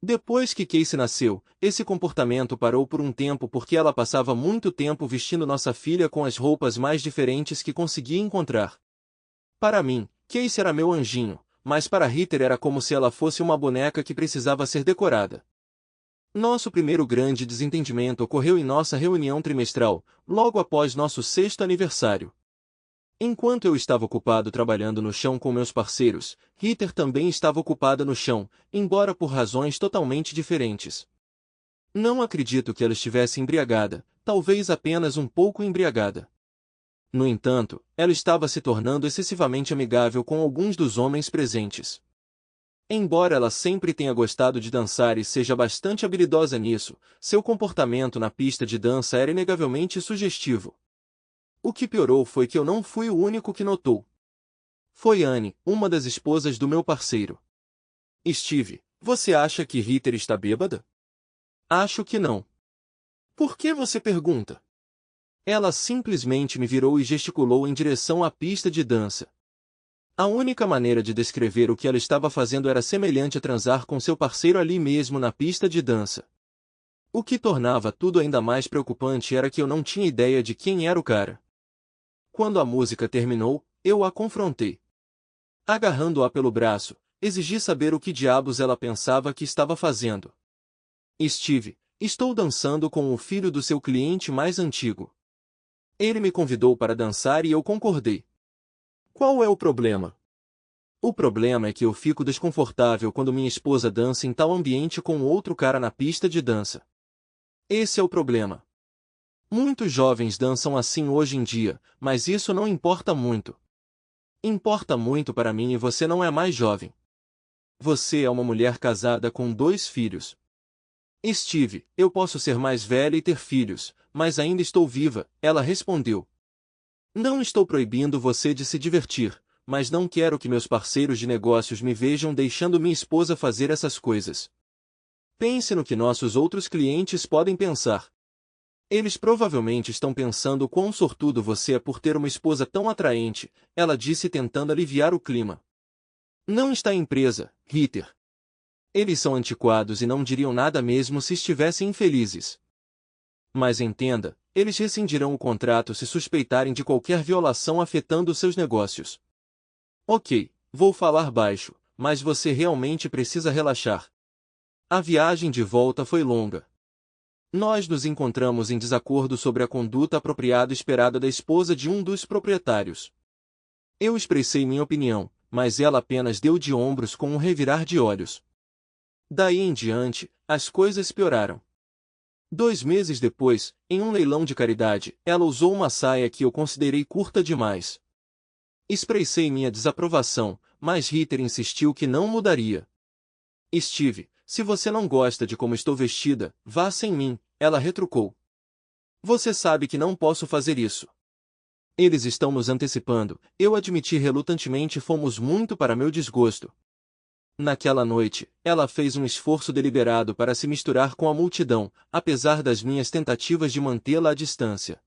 Depois que Casey nasceu, esse comportamento parou por um tempo porque ela passava muito tempo vestindo nossa filha com as roupas mais diferentes que conseguia encontrar. Para mim, Casey era meu anjinho, mas para Heather era como se ela fosse uma boneca que precisava ser decorada. Nosso primeiro grande desentendimento ocorreu em nossa reunião trimestral, logo após nosso 6º aniversário. Enquanto eu estava ocupado trabalhando no chão com meus parceiros, Heather também estava ocupada no chão, embora por razões totalmente diferentes. Não acredito que ela estivesse embriagada, talvez apenas um pouco embriagada. No entanto, ela estava se tornando excessivamente amigável com alguns dos homens presentes. Embora ela sempre tenha gostado de dançar e seja bastante habilidosa nisso, seu comportamento na pista de dança era inegavelmente sugestivo. O que piorou foi que eu não fui o único que notou. Foi Anne, uma das esposas do meu parceiro. Steve, você acha que Heather está bêbada? Acho que não. Por que você pergunta? Ela simplesmente me virou e gesticulou em direção à pista de dança. A única maneira de descrever o que ela estava fazendo era semelhante a transar com seu parceiro ali mesmo na pista de dança. O que tornava tudo ainda mais preocupante era que eu não tinha ideia de quem era o cara. Quando a música terminou, eu a confrontei. Agarrando-a pelo braço, exigi saber o que diabos ela pensava que estava fazendo. Steve, estou dançando com o filho do seu cliente mais antigo. Ele me convidou para dançar e eu concordei. Qual é o problema? O problema é que eu fico desconfortável quando minha esposa dança em tal ambiente com outro cara na pista de dança. Esse é o problema. Muitos jovens dançam assim hoje em dia, mas isso não importa muito. Importa muito para mim e você não é mais jovem. Você é uma mulher casada com 2 filhos. Steve, eu posso ser mais velha e ter filhos, mas ainda estou viva, ela respondeu. Não estou proibindo você de se divertir, mas não quero que meus parceiros de negócios me vejam deixando minha esposa fazer essas coisas. Pense no que nossos outros clientes podem pensar. Eles provavelmente estão pensando quão sortudo você é por ter uma esposa tão atraente, ela disse tentando aliviar o clima. Não está em empresa, Ritter. Eles são antiquados e não diriam nada mesmo se estivessem infelizes. Mas entenda, eles rescindirão o contrato se suspeitarem de qualquer violação afetando seus negócios. Ok, vou falar baixo, mas você realmente precisa relaxar. A viagem de volta foi longa. Nós nos encontramos em desacordo sobre a conduta apropriada esperada da esposa de um dos proprietários. Eu expressei minha opinião, mas ela apenas deu de ombros com um revirar de olhos. Daí em diante, as coisas pioraram. 2 meses depois, em um leilão de caridade, ela usou uma saia que eu considerei curta demais. Expressei minha desaprovação, mas Ritter insistiu que não mudaria. Steve, se você não gosta de como estou vestida, vá sem mim, ela retrucou. Você sabe que não posso fazer isso. Eles estão nos antecipando, eu admiti relutantemente, fomos muito para meu desgosto. Naquela noite, ela fez um esforço deliberado para se misturar com a multidão, apesar das minhas tentativas de mantê-la à distância.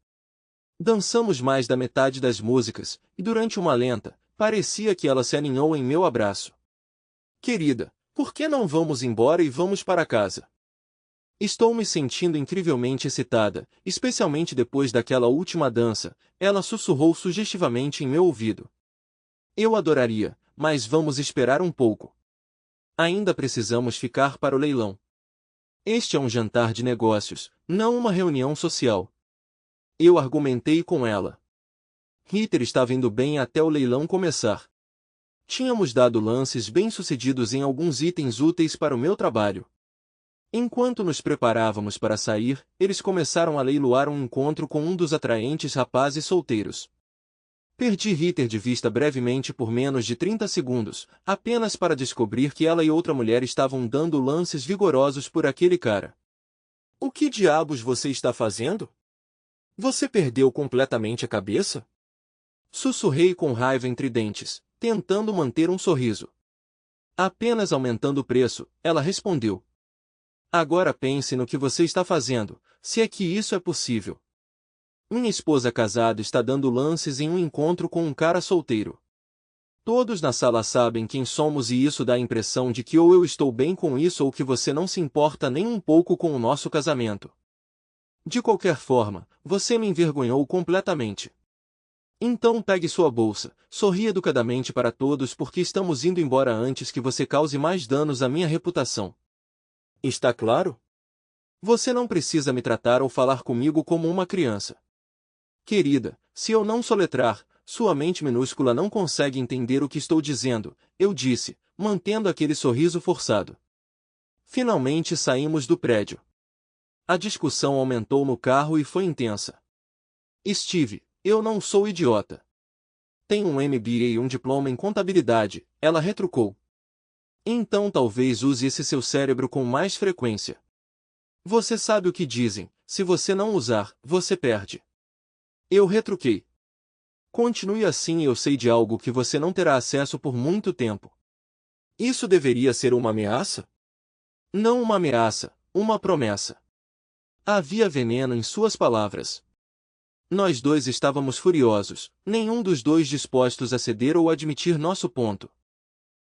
Dançamos mais da metade das músicas, e durante uma lenta, parecia que ela se aninhou em meu abraço. Querida, por que não vamos embora e vamos para casa? Estou me sentindo incrivelmente excitada, especialmente depois daquela última dança, ela sussurrou sugestivamente em meu ouvido. Eu adoraria, mas vamos esperar um pouco. Ainda precisamos ficar para o leilão. Este é um jantar de negócios, não uma reunião social. Eu argumentei com ela. Ritter estava indo bem até o leilão começar. Tínhamos dado lances bem-sucedidos em alguns itens úteis para o meu trabalho. Enquanto nos preparávamos para sair, eles começaram a leiloar um encontro com um dos atraentes rapazes solteiros. Perdi Ritter de vista brevemente por menos de 30 segundos, apenas para descobrir que ela e outra mulher estavam dando lances vigorosos por aquele cara. O que diabos você está fazendo? Você perdeu completamente a cabeça? Sussurrei com raiva entre dentes, tentando manter um sorriso. Apenas aumentando o preço, ela respondeu. Agora pense no que você está fazendo, se é que isso é possível. Minha esposa casada está dando lances em um encontro com um cara solteiro. Todos na sala sabem quem somos e isso dá a impressão de que ou eu estou bem com isso ou que você não se importa nem um pouco com o nosso casamento. De qualquer forma, você me envergonhou completamente. Então pegue sua bolsa, sorri educadamente para todos porque estamos indo embora antes que você cause mais danos à minha reputação. Está claro? Você não precisa me tratar ou falar comigo como uma criança. Querida, se eu não soletrar, sua mente minúscula não consegue entender o que estou dizendo, eu disse, mantendo aquele sorriso forçado. Finalmente saímos do prédio. A discussão aumentou no carro e foi intensa. Steve, eu não sou idiota. Tenho um MBA e um diploma em contabilidade, ela retrucou. Então talvez use esse seu cérebro com mais frequência. Você sabe o que dizem, se você não usar, você perde. Eu retruquei. Continue assim e eu sei de algo que você não terá acesso por muito tempo. Isso deveria ser uma ameaça? Não uma ameaça, uma promessa. Havia veneno em suas palavras. Nós dois estávamos furiosos, nenhum dos dois dispostos a ceder ou admitir nosso ponto.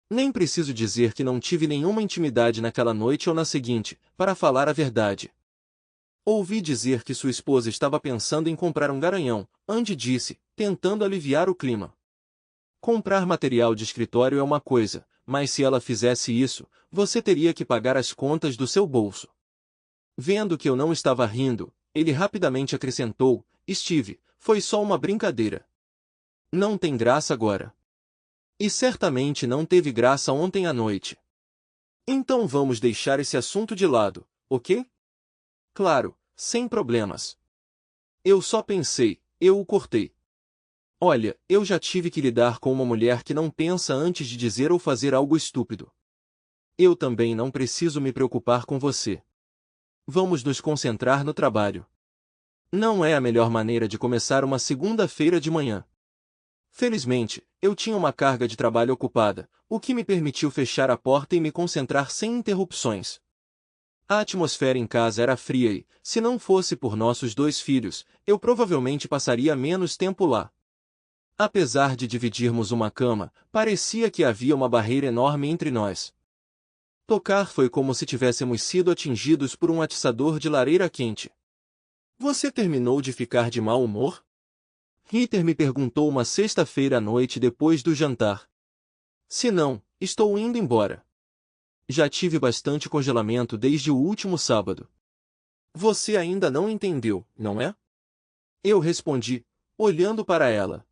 Nem preciso dizer que não tive nenhuma intimidade naquela noite ou na seguinte, para falar a verdade. Ouvi dizer que sua esposa estava pensando em comprar um garanhão, Andy disse, tentando aliviar o clima. Comprar material de escritório é uma coisa, mas se ela fizesse isso, você teria que pagar as contas do seu bolso. Vendo que eu não estava rindo, ele rapidamente acrescentou, Steve, foi só uma brincadeira. Não tem graça agora. E certamente não teve graça ontem à noite. Então vamos deixar esse assunto de lado, ok? Claro, sem problemas. Eu só pensei, eu o cortei. Olha, eu já tive que lidar com uma mulher que não pensa antes de dizer ou fazer algo estúpido. Eu também não preciso me preocupar com você. Vamos nos concentrar no trabalho. Não é a melhor maneira de começar uma segunda-feira de manhã. Felizmente, eu tinha uma carga de trabalho ocupada, o que me permitiu fechar a porta e me concentrar sem interrupções. A atmosfera em casa era fria e, se não fosse por nossos 2 filhos, eu provavelmente passaria menos tempo lá. Apesar de dividirmos uma cama, parecia que havia uma barreira enorme entre nós. Tocar foi como se tivéssemos sido atingidos por um atiçador de lareira quente. Você terminou de ficar de mau humor? Ritter me perguntou uma sexta-feira à noite depois do jantar. Se não, estou indo embora. Já tive bastante congelamento desde o último sábado. Você ainda não entendeu, não é? Eu respondi, olhando para ela.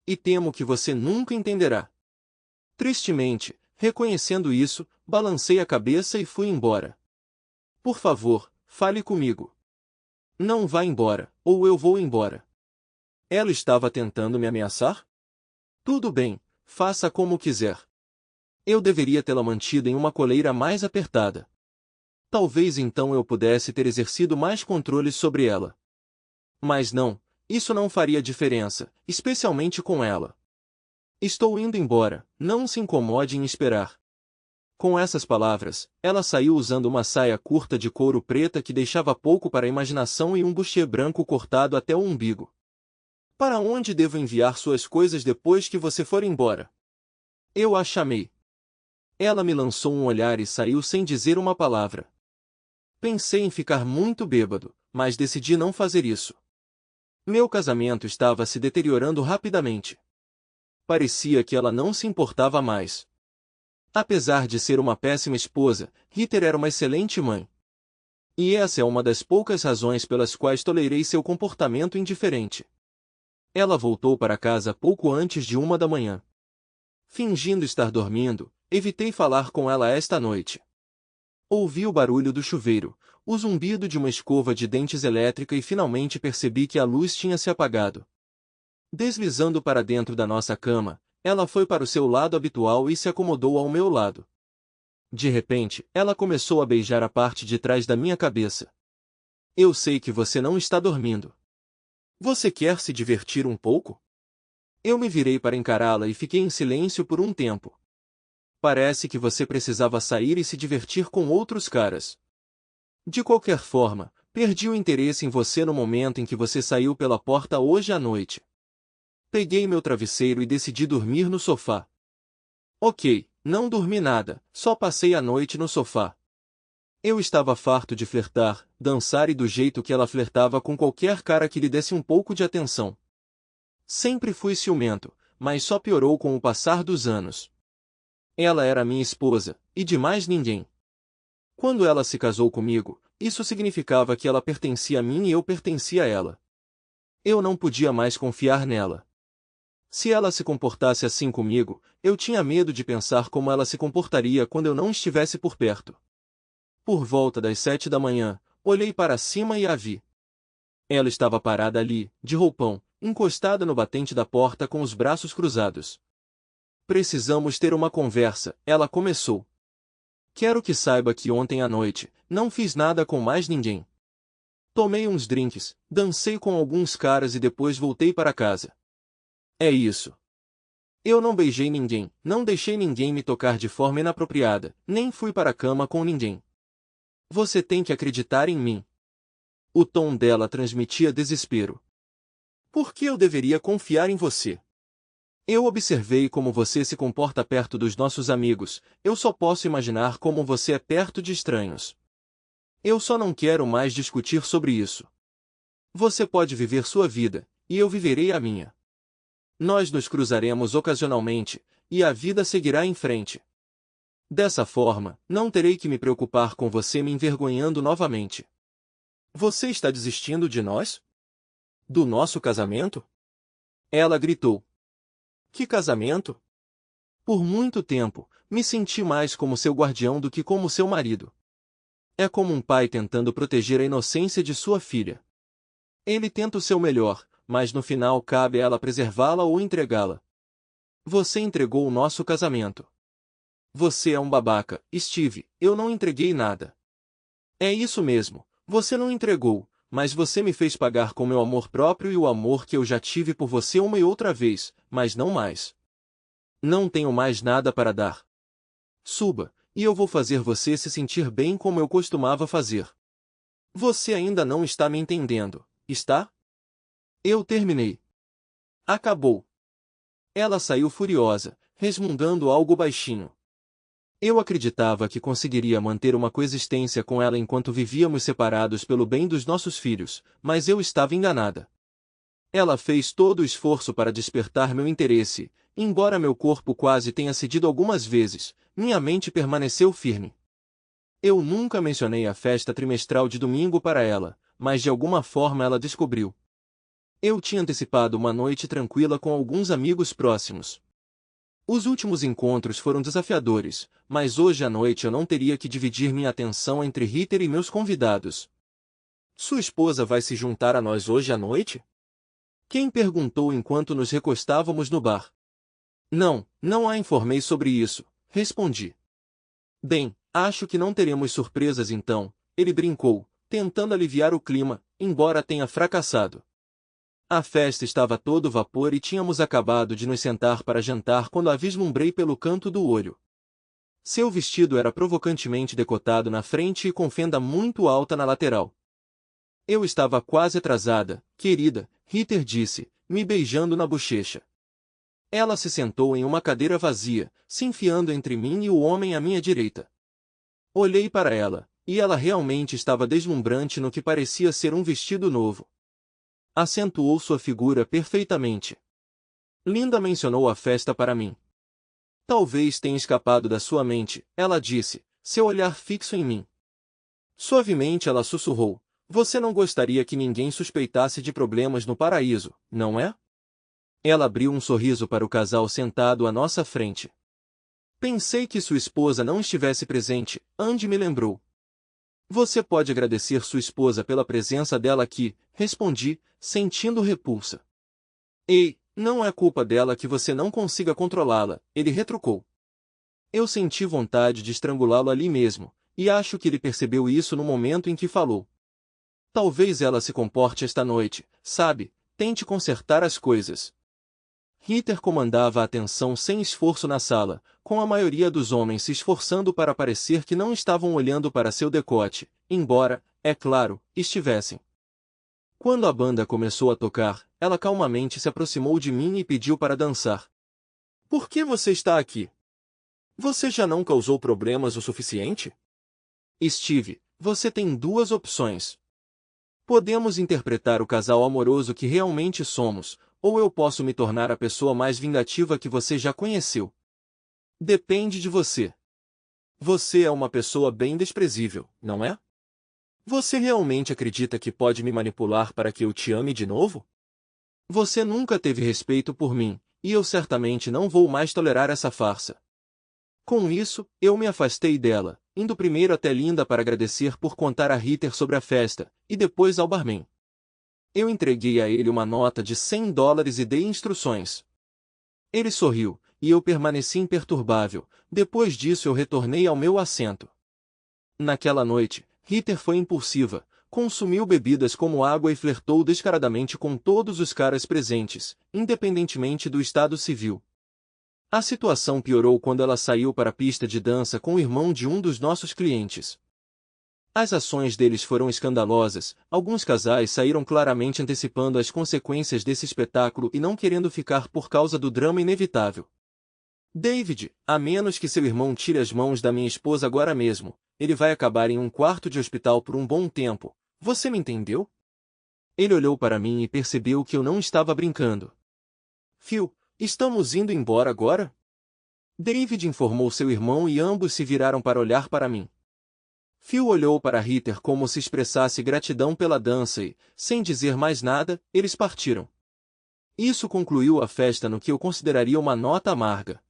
E temo que você nunca entenderá. Tristemente, reconhecendo isso, balancei a cabeça e fui embora. Por favor, fale comigo. Não vá embora, ou eu vou embora. Ela estava tentando me ameaçar? Tudo bem, faça como quiser. Eu deveria tê-la mantido em uma coleira mais apertada. Talvez então eu pudesse ter exercido mais controle sobre ela. Mas não, isso não faria diferença, especialmente com ela. Estou indo embora, não se incomode em esperar. Com essas palavras, ela saiu usando uma saia curta de couro preta que deixava pouco para a imaginação e um bustier branco cortado até o umbigo. Para onde devo enviar suas coisas depois que você for embora? Eu a chamei. Ela me lançou um olhar e saiu sem dizer uma palavra. Pensei em ficar muito bêbado, mas decidi não fazer isso. Meu casamento estava se deteriorando rapidamente. Parecia que ela não se importava mais. Apesar de ser uma péssima esposa, Ritter era uma excelente mãe. E essa é uma das poucas razões pelas quais tolerei seu comportamento indiferente. Ela voltou para casa pouco antes de 1 da manhã. Fingindo estar dormindo, evitei falar com ela esta noite. Ouvi o barulho do chuveiro, o zumbido de uma escova de dentes elétrica e finalmente percebi que a luz tinha se apagado. Deslizando para dentro da nossa cama, ela foi para o seu lado habitual e se acomodou ao meu lado. De repente, ela começou a beijar a parte de trás da minha cabeça. Eu sei que você não está dormindo. Você quer se divertir um pouco? Eu me virei para encará-la e fiquei em silêncio por um tempo. Parece que você precisava sair e se divertir com outros caras. De qualquer forma, perdi o interesse em você no momento em que você saiu pela porta hoje à noite. Peguei meu travesseiro e decidi dormir no sofá. Ok, não dormi nada, só passei a noite no sofá. Eu estava farto de flertar, dançar e do jeito que ela flertava com qualquer cara que lhe desse um pouco de atenção. Sempre fui ciumento, mas só piorou com o passar dos anos. Ela era minha esposa, e de mais ninguém. Quando ela se casou comigo, isso significava que ela pertencia a mim e eu pertencia a ela. Eu não podia mais confiar nela. Se ela se comportasse assim comigo, eu tinha medo de pensar como ela se comportaria quando eu não estivesse por perto. Por volta das 7 da manhã, olhei para cima e a vi. Ela estava parada ali, de roupão, encostada no batente da porta com os braços cruzados. Precisamos ter uma conversa, ela começou. Quero que saiba que ontem à noite, não fiz nada com mais ninguém. Tomei uns drinks, dancei com alguns caras e depois voltei para casa. É isso. Eu não beijei ninguém, não deixei ninguém me tocar de forma inapropriada, nem fui para a cama com ninguém. Você tem que acreditar em mim. O tom dela transmitia desespero. Por que eu deveria confiar em você? Eu observei como você se comporta perto dos nossos amigos, eu só posso imaginar como você é perto de estranhos. Eu só não quero mais discutir sobre isso. Você pode viver sua vida, e eu viverei a minha. Nós nos cruzaremos ocasionalmente, e a vida seguirá em frente. Dessa forma, não terei que me preocupar com você me envergonhando novamente. Você está desistindo de nós? Do nosso casamento? Ela gritou. Que casamento? Por muito tempo, me senti mais como seu guardião do que como seu marido. É como um pai tentando proteger a inocência de sua filha. Ele tenta o seu melhor, mas no final cabe a ela preservá-la ou entregá-la. Você entregou o nosso casamento. Você é um babaca, Steve, eu não entreguei nada. É isso mesmo, você não entregou, mas você me fez pagar com meu amor próprio e o amor que eu já tive por você uma e outra vez, mas não mais. Não tenho mais nada para dar. Suba, e eu vou fazer você se sentir bem como eu costumava fazer. Você ainda não está me entendendo, está? Eu terminei. Acabou. Ela saiu furiosa, resmungando algo baixinho. Eu acreditava que conseguiria manter uma coexistência com ela enquanto vivíamos separados pelo bem dos nossos filhos, mas eu estava enganada. Ela fez todo o esforço para despertar meu interesse, embora meu corpo quase tenha cedido algumas vezes, minha mente permaneceu firme. Eu nunca mencionei a festa trimestral de domingo para ela, mas de alguma forma ela descobriu. Eu tinha antecipado uma noite tranquila com alguns amigos próximos. Os últimos encontros foram desafiadores, mas hoje à noite eu não teria que dividir minha atenção entre Ritter e meus convidados. Sua esposa vai se juntar a nós hoje à noite? Quem perguntou enquanto nos recostávamos no bar? Não a informei sobre isso, respondi. Bem, acho que não teremos surpresas então, ele brincou, tentando aliviar o clima, embora tenha fracassado. A festa estava a todo vapor e tínhamos acabado de nos sentar para jantar quando a vislumbrei pelo canto do olho. Seu vestido era provocantemente decotado na frente e com fenda muito alta na lateral. Eu estava quase atrasada, querida, Ritter disse, me beijando na bochecha. Ela se sentou em uma cadeira vazia, se enfiando entre mim e o homem à minha direita. Olhei para ela, e ela realmente estava deslumbrante no que parecia ser um vestido novo. Acentuou sua figura perfeitamente. Linda mencionou a festa para mim. Talvez tenha escapado da sua mente, ela disse, seu olhar fixo em mim. Suavemente ela sussurrou, você não gostaria que ninguém suspeitasse de problemas no paraíso, não é? Ela abriu um sorriso para o casal sentado à nossa frente. Pensei que sua esposa não estivesse presente, Andy me lembrou. Você pode agradecer sua esposa pela presença dela aqui, respondi, sentindo repulsa. Ei, não é culpa dela que você não consiga controlá-la, ele retrucou. Eu senti vontade de estrangulá-lo ali mesmo, e acho que ele percebeu isso no momento em que falou. Talvez ela se comporte esta noite, sabe, tente consertar as coisas. Ritter comandava a atenção sem esforço na sala, com a maioria dos homens se esforçando para parecer que não estavam olhando para seu decote, embora, é claro, estivessem. Quando a banda começou a tocar, ela calmamente se aproximou de mim e pediu para dançar. Por que você está aqui? Você já não causou problemas o suficiente? Steve, você tem duas opções. Podemos interpretar o casal amoroso que realmente somos, ou eu posso me tornar a pessoa mais vingativa que você já conheceu. Depende de você. Você é uma pessoa bem desprezível, não é? Você realmente acredita que pode me manipular para que eu te ame de novo? Você nunca teve respeito por mim, e eu certamente não vou mais tolerar essa farsa. Com isso, eu me afastei dela, indo primeiro até Linda para agradecer por contar a Ritter sobre a festa, e depois ao barman. Eu entreguei a ele uma nota de $100 e dei instruções. Ele sorriu, e eu permaneci imperturbável. Depois disso eu retornei ao meu assento. Naquela noite, Ritter foi impulsiva, consumiu bebidas como água e flertou descaradamente com todos os caras presentes, independentemente do estado civil. A situação piorou quando ela saiu para a pista de dança com o irmão de um dos nossos clientes. As ações deles foram escandalosas, alguns casais saíram claramente antecipando as consequências desse espetáculo e não querendo ficar por causa do drama inevitável. David, a menos que seu irmão tire as mãos da minha esposa agora mesmo, ele vai acabar em um quarto de hospital por um bom tempo, você me entendeu? Ele olhou para mim e percebeu que eu não estava brincando. Phil, estamos indo embora agora? David informou seu irmão e ambos se viraram para olhar para mim. Phil olhou para Ritter como se expressasse gratidão pela dança e, sem dizer mais nada, eles partiram. Isso concluiu a festa no que eu consideraria uma nota amarga.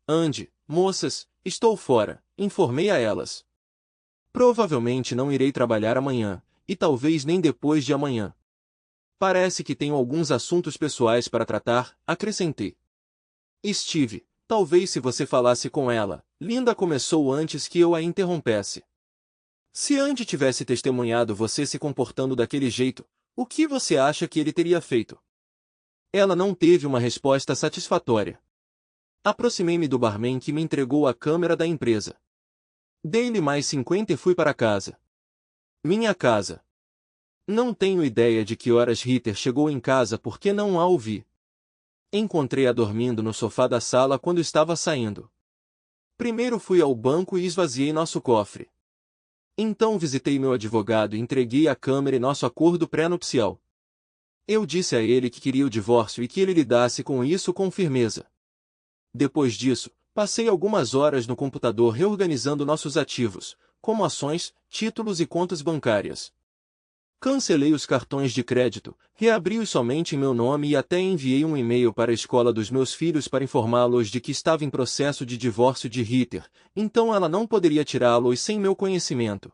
Andy, moças, estou fora, informei a elas. Provavelmente não irei trabalhar amanhã, e talvez nem depois de amanhã. Parece que tenho alguns assuntos pessoais para tratar, acrescentei. Steve, Talvez se você falasse com ela, Linda começou antes que eu a interrompesse. Se Andy tivesse testemunhado você se comportando daquele jeito, o que você acha que ele teria feito? Ela não teve uma resposta satisfatória. Aproximei-me do barman que me entregou a câmera da empresa. Dei-lhe mais 50 e fui para casa. Minha casa. Não tenho ideia de que horas Ritter chegou em casa porque não a ouvi. Encontrei-a dormindo no sofá da sala quando estava saindo. Primeiro fui ao banco e esvaziei nosso cofre. Então visitei meu advogado e entreguei a câmera e nosso acordo pré-nupcial. Eu disse a ele que queria o divórcio e que ele lidasse com isso com firmeza. Depois disso, passei algumas horas no computador reorganizando nossos ativos, como ações, títulos e contas bancárias. Cancelei os cartões de crédito, reabri-os somente em meu nome e até enviei um e-mail para a escola dos meus filhos para informá-los de que estava em processo de divórcio de Ritter, então ela não poderia tirá-los sem meu conhecimento.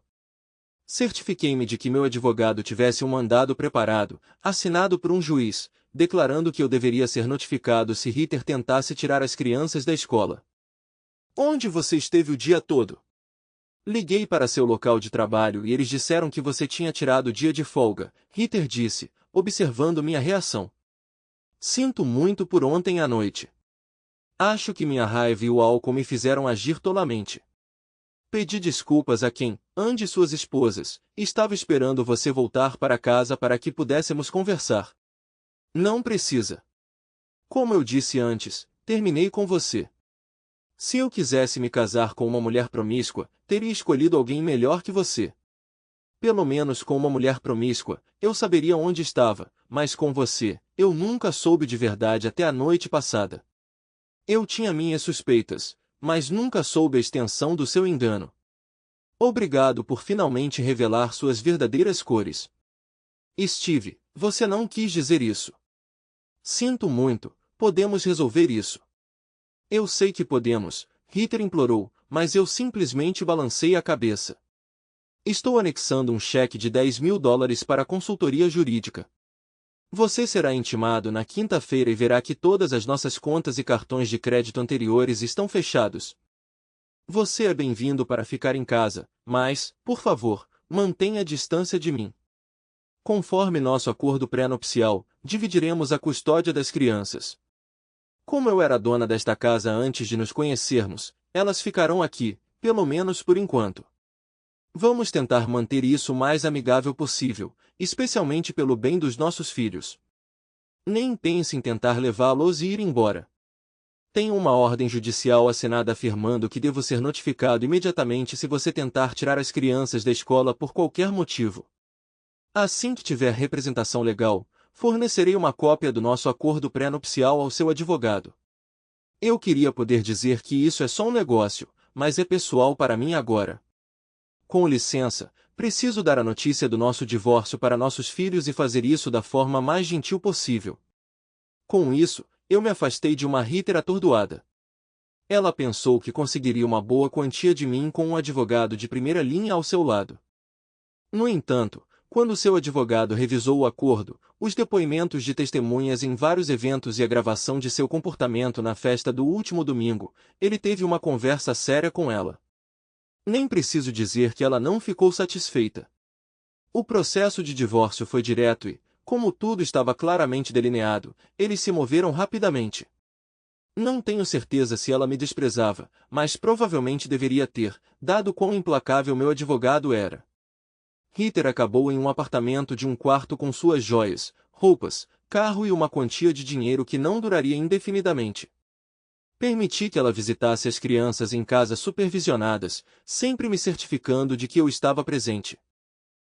Certifiquei-me de que meu advogado tivesse um mandado preparado, assinado por um juiz, declarando que eu deveria ser notificado se Ritter tentasse tirar as crianças da escola. Onde você esteve o dia todo? Liguei para seu local de trabalho e eles disseram que você tinha tirado o dia de folga, Ritter disse, observando minha reação. Sinto muito por ontem à noite. Acho que minha raiva e o álcool me fizeram agir tolamente. Pedi desculpas a quem, Andy e suas esposas, estava esperando você voltar para casa para que pudéssemos conversar. Não precisa. Como eu disse antes, terminei com você. Se eu quisesse me casar com uma mulher promíscua, teria escolhido alguém melhor que você. Pelo menos com uma mulher promíscua, eu saberia onde estava, mas com você, eu nunca soube de verdade até a noite passada. Eu tinha minhas suspeitas, mas nunca soube a extensão do seu engano. Obrigado por finalmente revelar suas verdadeiras cores. Steve, você não quis dizer isso. Sinto muito, podemos resolver isso. Eu sei que podemos, Ritter implorou, mas eu simplesmente balancei a cabeça. Estou anexando um cheque de $10.000 para a consultoria jurídica. Você será intimado na quinta-feira e verá que todas as nossas contas e cartões de crédito anteriores estão fechados. Você é bem-vindo para ficar em casa, mas, por favor, mantenha a distância de mim. Conforme nosso acordo pré-nupcial, dividiremos a custódia das crianças. Como eu era dona desta casa antes de nos conhecermos, elas ficarão aqui, pelo menos por enquanto. Vamos tentar manter isso o mais amigável possível, especialmente pelo bem dos nossos filhos. Nem pense em tentar levá-los e ir embora. Tenho uma ordem judicial assinada afirmando que devo ser notificado imediatamente se você tentar tirar as crianças da escola por qualquer motivo. Assim que tiver representação legal, fornecerei uma cópia do nosso acordo pré-nupcial ao seu advogado. Eu queria poder dizer que isso é só um negócio, mas é pessoal para mim agora. Com licença, preciso dar a notícia do nosso divórcio para nossos filhos e fazer isso da forma mais gentil possível. Com isso, eu me afastei de uma Ritter atordoada. Ela pensou que conseguiria uma boa quantia de mim com um advogado de primeira linha ao seu lado. No entanto, quando seu advogado revisou o acordo, os depoimentos de testemunhas em vários eventos e a gravação de seu comportamento na festa do último domingo, ele teve uma conversa séria com ela. Nem preciso dizer que ela não ficou satisfeita. O processo de divórcio foi direto e, como tudo estava claramente delineado, eles se moveram rapidamente. Não tenho certeza se ela me desprezava, mas provavelmente deveria ter, dado quão implacável meu advogado era. Ritter acabou em um apartamento de um quarto com suas joias, roupas, carro e uma quantia de dinheiro que não duraria indefinidamente. Permiti que ela visitasse as crianças em casas supervisionadas, sempre me certificando de que eu estava presente.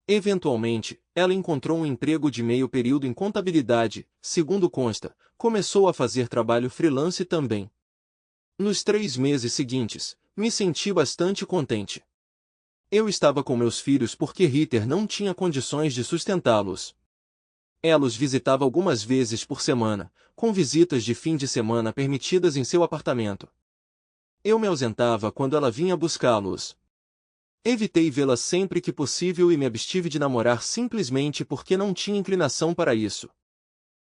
Eventualmente, ela encontrou um emprego de meio período em contabilidade, segundo consta, começou a fazer trabalho freelance também. Nos 3 meses seguintes, me senti bastante contente. Eu estava com meus filhos porque Ritter não tinha condições de sustentá-los. Ela os visitava algumas vezes por semana, com visitas de fim de semana permitidas em seu apartamento. Eu me ausentava quando ela vinha buscá-los. Evitei vê-la sempre que possível e me abstive de namorar simplesmente porque não tinha inclinação para isso.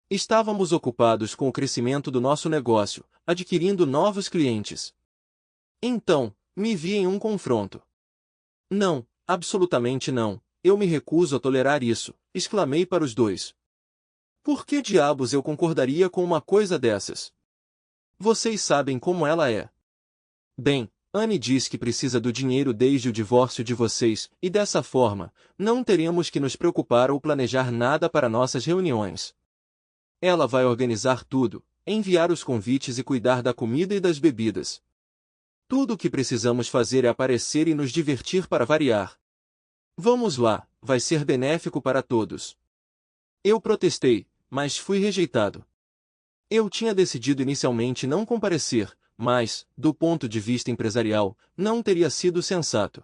Estávamos ocupados com o crescimento do nosso negócio, adquirindo novos clientes. Então, me vi em um confronto. Não, absolutamente não, eu me recuso a tolerar isso, exclamei para os dois. Por que diabos eu concordaria com uma coisa dessas? Vocês sabem como ela é. Bem, Anne diz que precisa do dinheiro desde o divórcio de vocês, e dessa forma, não teremos que nos preocupar ou planejar nada para nossas reuniões. Ela vai organizar tudo, enviar os convites e cuidar da comida e das bebidas. Tudo o que precisamos fazer é aparecer e nos divertir para variar. Vamos lá, vai ser benéfico para todos. Eu protestei, mas fui rejeitado. Eu tinha decidido inicialmente não comparecer, mas, do ponto de vista empresarial, não teria sido sensato.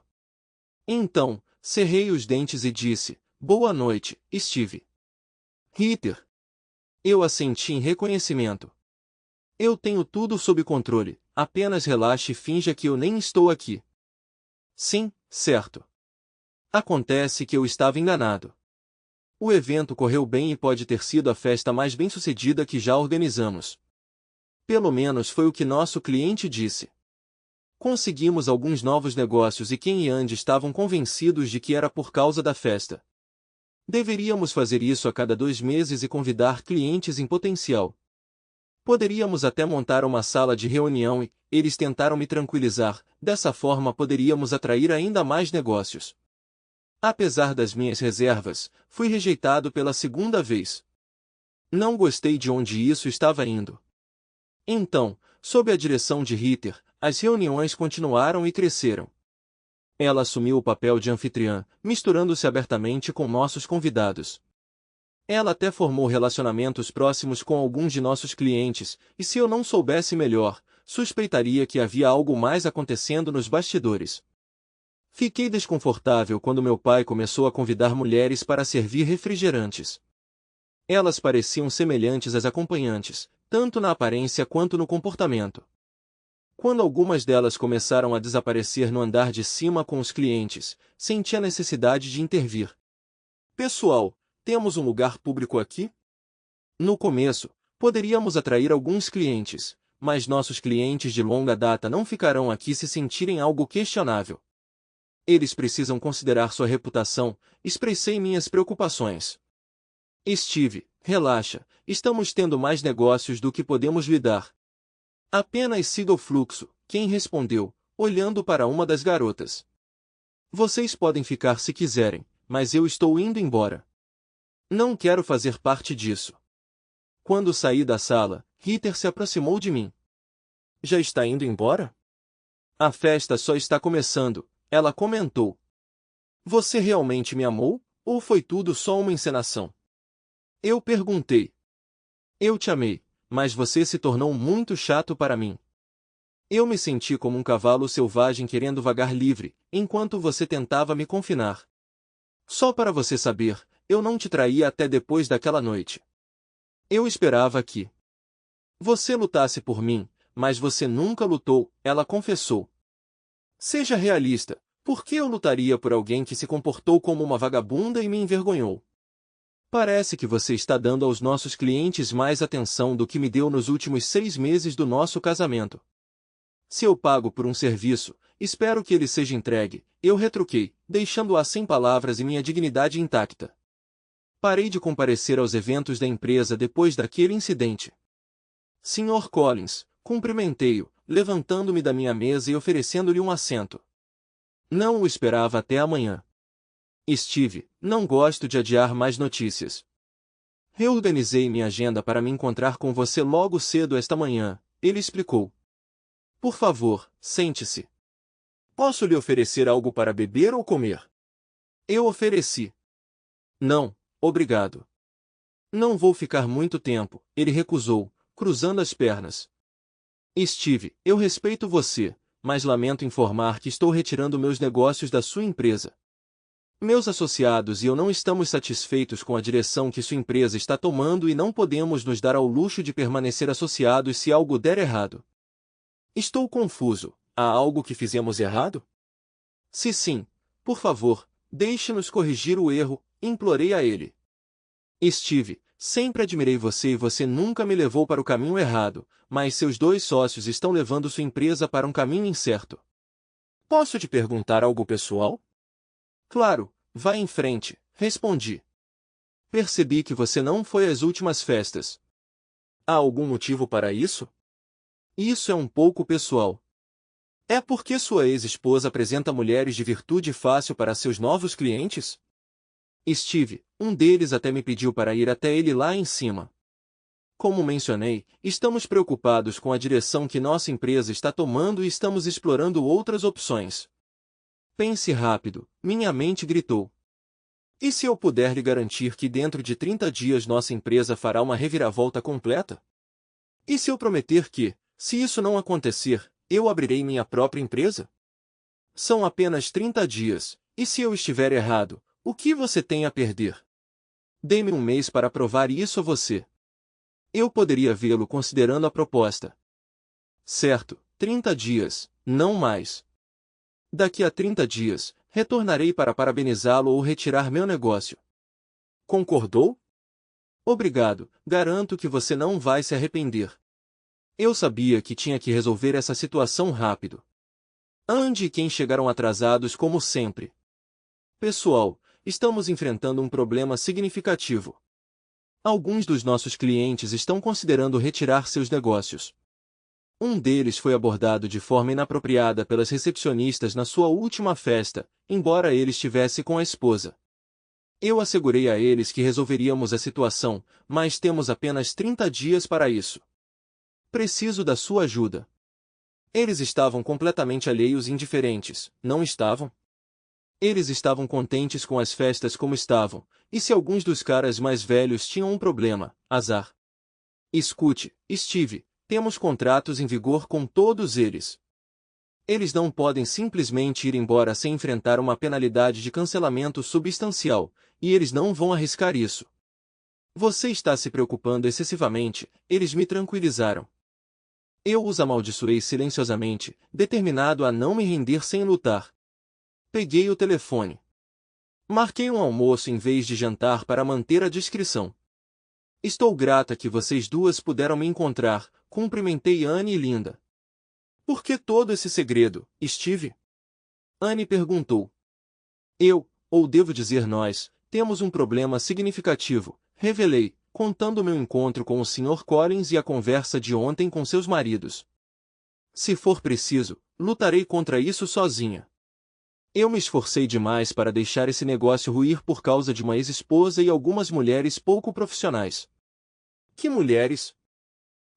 Então, cerrei os dentes e disse, boa noite, Steve. Ritter. Eu assenti em reconhecimento. Eu tenho tudo sob controle, apenas relaxe e finja que eu nem estou aqui. Sim, certo. Acontece que eu estava enganado. O evento correu bem e pode ter sido a festa mais bem-sucedida que já organizamos. Pelo menos foi o que nosso cliente disse. Conseguimos alguns novos negócios e Ken e Andy estavam convencidos de que era por causa da festa. Deveríamos fazer isso a cada 2 meses e convidar clientes em potencial. Poderíamos até montar uma sala de reunião e, eles tentaram me tranquilizar, dessa forma poderíamos atrair ainda mais negócios. Apesar das minhas reservas, fui rejeitado pela segunda vez. Não gostei de onde isso estava indo. Então, sob a direção de Ritter, as reuniões continuaram e cresceram. Ela assumiu o papel de anfitriã, misturando-se abertamente com nossos convidados. Ela até formou relacionamentos próximos com alguns de nossos clientes, e se eu não soubesse melhor, suspeitaria que havia algo mais acontecendo nos bastidores. Fiquei desconfortável quando meu pai começou a convidar mulheres para servir refrigerantes. Elas pareciam semelhantes às acompanhantes, tanto na aparência quanto no comportamento. Quando algumas delas começaram a desaparecer no andar de cima com os clientes, senti a necessidade de intervir. Pessoal, temos um lugar público aqui? No começo, poderíamos atrair alguns clientes, mas nossos clientes de longa data não ficarão aqui se sentirem algo questionável. Eles precisam considerar sua reputação, expressei minhas preocupações. Steve, relaxa, estamos tendo mais negócios do que podemos lidar. Apenas siga o fluxo, quem respondeu, olhando para uma das garotas. Vocês podem ficar se quiserem, mas eu estou indo embora. Não quero fazer parte disso. Quando saí da sala, Ritter se aproximou de mim. Já está indo embora? A festa só está começando, ela comentou. Você realmente me amou, ou foi tudo só uma encenação? Eu perguntei. Eu te amei, mas você se tornou muito chato para mim. Eu me senti como um cavalo selvagem querendo vagar livre, enquanto você tentava me confinar. Só para você saber, eu não te traía até depois daquela noite. Eu esperava que você lutasse por mim, mas você nunca lutou, ela confessou. Seja realista, por que eu lutaria por alguém que se comportou como uma vagabunda e me envergonhou? Parece que você está dando aos nossos clientes mais atenção do que me deu nos últimos 6 meses do nosso casamento. Se eu pago por um serviço, espero que ele seja entregue, eu retruquei, deixando-a sem palavras e minha dignidade intacta. Parei de comparecer aos eventos da empresa depois daquele incidente. Sr. Collins, cumprimentei-o, levantando-me da minha mesa e oferecendo-lhe um assento. Não o esperava até amanhã. Steve, não gosto de adiar mais notícias. Reorganizei minha agenda para me encontrar com você logo cedo esta manhã, ele explicou. Por favor, sente-se. Posso lhe oferecer algo para beber ou comer? Eu ofereci. Não, obrigado. Não vou ficar muito tempo, ele recusou, cruzando as pernas. Steve, eu respeito você, mas lamento informar que estou retirando meus negócios da sua empresa. Meus associados e eu não estamos satisfeitos com a direção que sua empresa está tomando e não podemos nos dar ao luxo de permanecer associados se algo der errado. Estou confuso. Há algo que fizemos errado? Se sim, por favor, deixe-nos corrigir o erro, implorei a ele. Steve, Sempre admirei você e você nunca me levou para o caminho errado, mas seus dois sócios estão levando sua empresa para um caminho incerto. Posso te perguntar algo pessoal? Claro, vá em frente, respondi. Percebi que você não foi às últimas festas. Há algum motivo para isso? Isso é um pouco pessoal. É porque sua ex-esposa apresenta mulheres de virtude fácil para seus novos clientes? Steve, um deles até me pediu para ir até ele lá em cima. Como mencionei, estamos preocupados com a direção que nossa empresa está tomando e estamos explorando outras opções. Pense rápido, minha mente gritou. E se eu puder lhe garantir que dentro de 30 dias nossa empresa fará uma reviravolta completa? E se eu prometer que, se isso não acontecer, eu abrirei minha própria empresa? São apenas 30 dias, e se eu estiver errado, o que você tem a perder? Dê-me um mês para provar isso a você. Eu poderia vê-lo considerando a proposta. Certo, 30 dias, não mais. Daqui a 30 dias, retornarei para parabenizá-lo ou retirar meu negócio. Concordou? Obrigado, garanto que você não vai se arrepender. Eu sabia que tinha que resolver essa situação rápido. Andy e Ken chegaram atrasados como sempre. Pessoal, estamos enfrentando um problema significativo. Alguns dos nossos clientes estão considerando retirar seus negócios. Um deles foi abordado de forma inapropriada pelas recepcionistas na sua última festa, embora ele estivesse com a esposa. Eu assegurei a eles que resolveríamos a situação, mas temos apenas 30 dias para isso. Preciso da sua ajuda. Eles estavam completamente alheios e indiferentes, não estavam? Eles estavam contentes com as festas como estavam, e se alguns dos caras mais velhos tinham um problema, azar. Escute, Steve, temos contratos em vigor com todos eles. Eles não podem simplesmente ir embora sem enfrentar uma penalidade de cancelamento substancial, e eles não vão arriscar isso. Você está se preocupando excessivamente, eles me tranquilizaram. Eu os amaldiçoei silenciosamente, determinado a não me render sem lutar. Peguei o telefone. Marquei um almoço em vez de jantar para manter a discrição. Estou grata que vocês duas puderam me encontrar, cumprimentei Anne e Linda. Por que todo esse segredo, Steve? Anne perguntou. Ou devo dizer nós, temos um problema significativo, revelei, contando meu encontro com o Sr. Collins e a conversa de ontem com seus maridos. Se for preciso, lutarei contra isso sozinha. Eu me esforcei demais para deixar esse negócio ruir por causa de uma ex-esposa e algumas mulheres pouco profissionais. Que mulheres?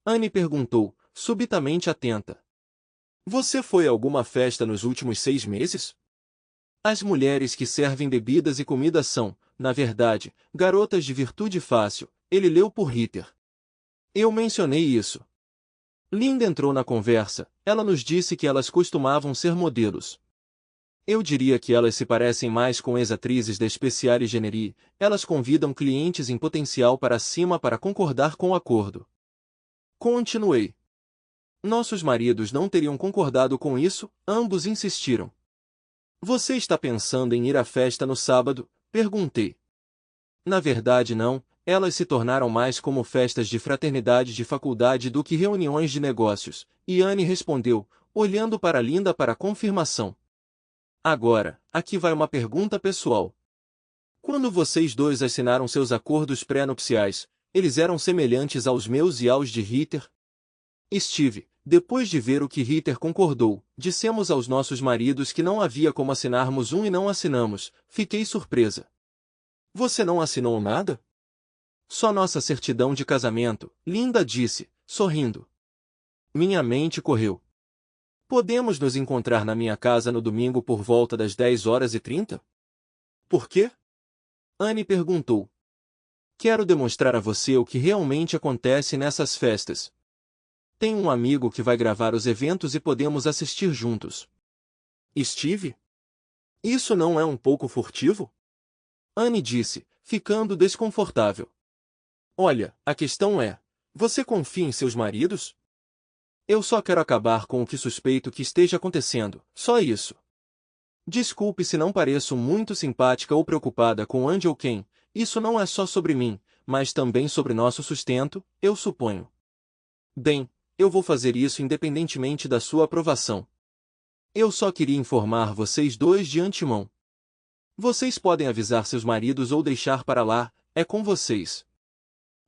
Anne perguntou, subitamente atenta. Você foi a alguma festa nos últimos 6 meses? As mulheres que servem bebidas e comida são, na verdade, garotas de virtude fácil, ele leu por Ritter. Eu mencionei isso. Linda entrou na conversa, ela nos disse que elas costumavam ser modelos. Eu diria que elas se parecem mais com ex-atrizes da Speciale Generis, elas convidam clientes em potencial para cima para concordar com o acordo. Continuei. Nossos maridos não teriam concordado com isso, ambos insistiram. Você está pensando em ir à festa no sábado? Perguntei. Na verdade não, elas se tornaram mais como festas de fraternidade de faculdade do que reuniões de negócios, e Anne respondeu, olhando para Linda para confirmação. Agora, aqui vai uma pergunta pessoal. Quando vocês dois assinaram seus acordos pré-nupciais, eles eram semelhantes aos meus e aos de Ritter? Steve, depois de ver o que Ritter concordou, dissemos aos nossos maridos que não havia como assinarmos um e não assinamos, fiquei surpresa. Você não assinou nada? Só nossa certidão de casamento, Linda disse, sorrindo. Minha mente correu. Podemos nos encontrar na minha casa no domingo por volta das 10h30? Por quê? Anne perguntou. Quero demonstrar a você o que realmente acontece nessas festas. Tenho um amigo que vai gravar os eventos e podemos assistir juntos. Steve? Isso não é um pouco furtivo? Anne disse, ficando desconfortável. Olha, a questão é, você confia em seus maridos? Eu só quero acabar com o que suspeito que esteja acontecendo, só isso. Desculpe se não pareço muito simpática ou preocupada com Andy ou Ken, isso não é só sobre mim, mas também sobre nosso sustento, eu suponho. Bem, eu vou fazer isso independentemente da sua aprovação. Eu só queria informar vocês dois de antemão. Vocês podem avisar seus maridos ou deixar para lá, é com vocês.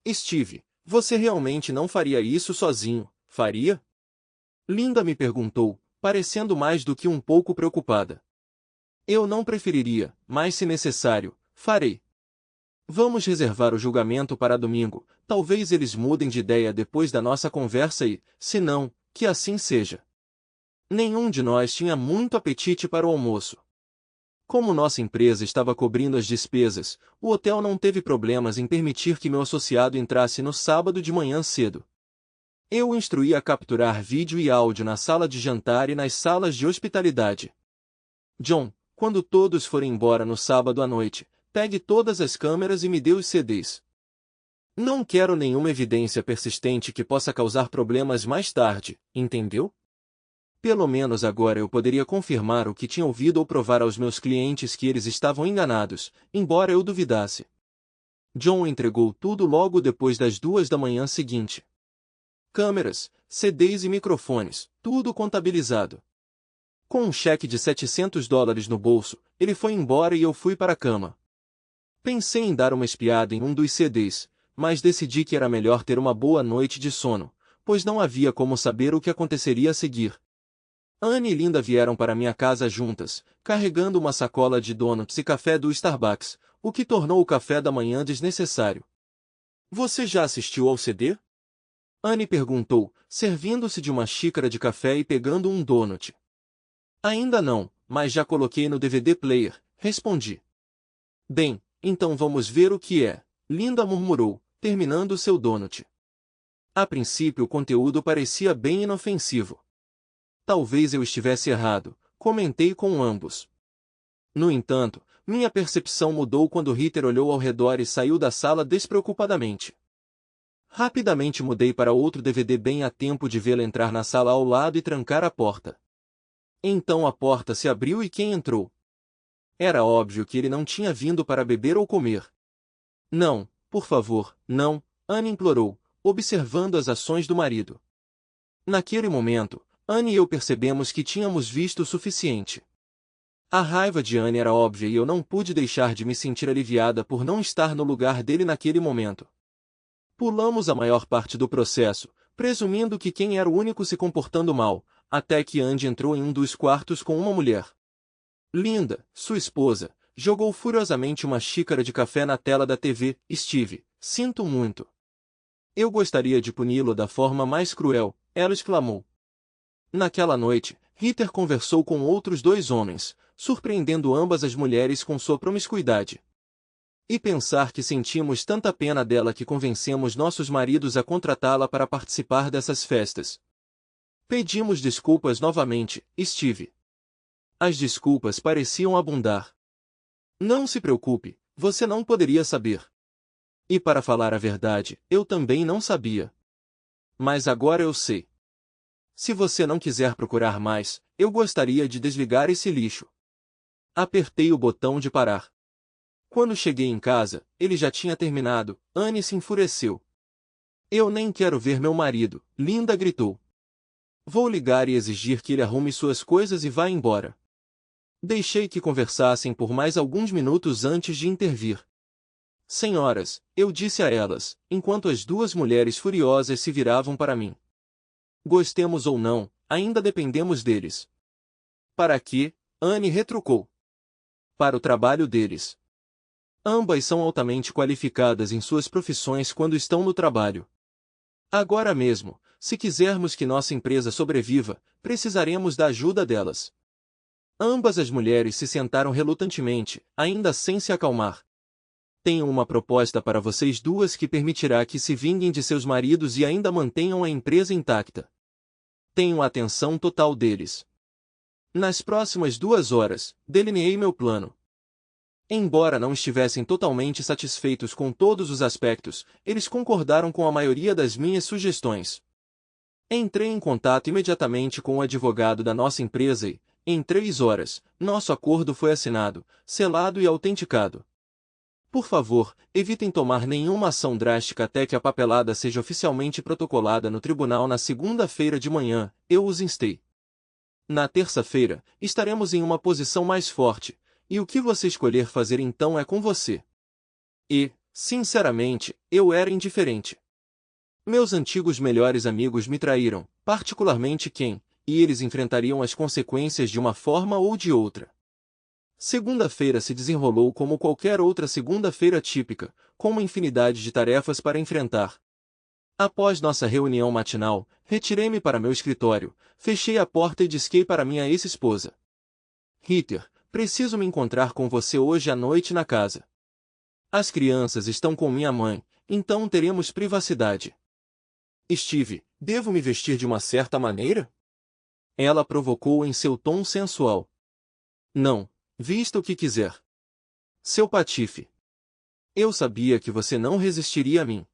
Steve, você realmente não faria isso sozinho, faria? Linda me perguntou, parecendo mais do que um pouco preocupada. Eu não preferiria, mas se necessário, farei. Vamos reservar o julgamento para domingo, talvez eles mudem de ideia depois da nossa conversa e, se não, que assim seja. Nenhum de nós tinha muito apetite para o almoço. Como nossa empresa estava cobrindo as despesas, o hotel não teve problemas em permitir que meu associado entrasse no sábado de manhã cedo. Eu o instruí a capturar vídeo e áudio na sala de jantar e nas salas de hospitalidade. John, quando todos forem embora no sábado à noite, pegue todas as câmeras e me dê os CDs. Não quero nenhuma evidência persistente que possa causar problemas mais tarde, entendeu? Pelo menos agora eu poderia confirmar o que tinha ouvido ou provar aos meus clientes que eles estavam enganados, embora eu duvidasse. John entregou tudo logo depois das 2 da manhã seguinte. Câmeras, CDs e microfones, tudo contabilizado. Com um cheque de $700 no bolso, ele foi embora e eu fui para a cama. Pensei em dar uma espiada em um dos CDs, mas decidi que era melhor ter uma boa noite de sono, pois não havia como saber o que aconteceria a seguir. Anne e Linda vieram para minha casa juntas, carregando uma sacola de donuts e café do Starbucks, o que tornou o café da manhã desnecessário. Você já assistiu ao CD? Anne perguntou, servindo-se de uma xícara de café e pegando um donut. Ainda não, mas já coloquei no DVD player, respondi. Bem, então vamos ver o que é, Linda murmurou, terminando seu donut. A princípio o conteúdo parecia bem inofensivo. Talvez eu estivesse errado, comentei com ambos. No entanto, minha percepção mudou quando Ritter olhou ao redor e saiu da sala despreocupadamente. Rapidamente mudei para outro DVD bem a tempo de vê-la entrar na sala ao lado e trancar a porta. Então a porta se abriu e quem entrou? Era óbvio que ele não tinha vindo para beber ou comer. Não, por favor, não, Anne implorou, observando as ações do marido. Naquele momento, Anne e eu percebemos que tínhamos visto o suficiente. A raiva de Anne era óbvia e eu não pude deixar de me sentir aliviada por não estar no lugar dele naquele momento. Pulamos a maior parte do processo, presumindo que quem era o único se comportando mal, até que Andy entrou em um dos quartos com uma mulher. Linda, sua esposa, jogou furiosamente uma xícara de café na tela da TV. Steve, sinto muito. Eu gostaria de puni-lo da forma mais cruel, ela exclamou. Naquela noite, Ritter conversou com outros 2 homens, surpreendendo ambas as mulheres com sua promiscuidade. E pensar que sentimos tanta pena dela que convencemos nossos maridos a contratá-la para participar dessas festas. Pedimos desculpas novamente, Steve. As desculpas pareciam abundar. Não se preocupe, você não poderia saber. E para falar a verdade, eu também não sabia. Mas agora eu sei. Se você não quiser procurar mais, eu gostaria de desligar esse lixo. Apertei o botão de parar. Quando cheguei em casa, ele já tinha terminado. Anne se enfureceu. Eu nem quero ver meu marido, Linda gritou. Vou ligar e exigir que ele arrume suas coisas e vá embora. Deixei que conversassem por mais alguns minutos antes de intervir. Senhoras, eu disse a elas, enquanto as 2 mulheres furiosas se viravam para mim. Gostemos ou não, ainda dependemos deles. Para quê? Anne retrucou. Para o trabalho deles. Ambas são altamente qualificadas em suas profissões quando estão no trabalho. Agora mesmo, se quisermos que nossa empresa sobreviva, precisaremos da ajuda delas. Ambas as mulheres se sentaram relutantemente, ainda sem se acalmar. Tenho uma proposta para vocês duas que permitirá que se vinguem de seus maridos e ainda mantenham a empresa intacta. Tenho a atenção total deles. Nas próximas 2 horas, delineei meu plano. Embora não estivessem totalmente satisfeitos com todos os aspectos, eles concordaram com a maioria das minhas sugestões. Entrei em contato imediatamente com o advogado da nossa empresa e, em 3 horas, nosso acordo foi assinado, selado e autenticado. Por favor, evitem tomar nenhuma ação drástica até que a papelada seja oficialmente protocolada no tribunal na segunda-feira de manhã, eu os instei. Na terça-feira, estaremos em uma posição mais forte, e o que você escolher fazer então é com você. E, sinceramente, eu era indiferente. Meus antigos melhores amigos me traíram, particularmente Ken, e eles enfrentariam as consequências de uma forma ou de outra. Segunda-feira se desenrolou como qualquer outra segunda-feira típica, com uma infinidade de tarefas para enfrentar. Após nossa reunião matinal, retirei-me para meu escritório, fechei a porta e disquei para minha ex-esposa. Heather, preciso me encontrar com você hoje à noite na casa. As crianças estão com minha mãe, então teremos privacidade. Steve, devo me vestir de uma certa maneira? Ela provocou em seu tom sensual. Não, vista o que quiser. Seu patife. Eu sabia que você não resistiria a mim.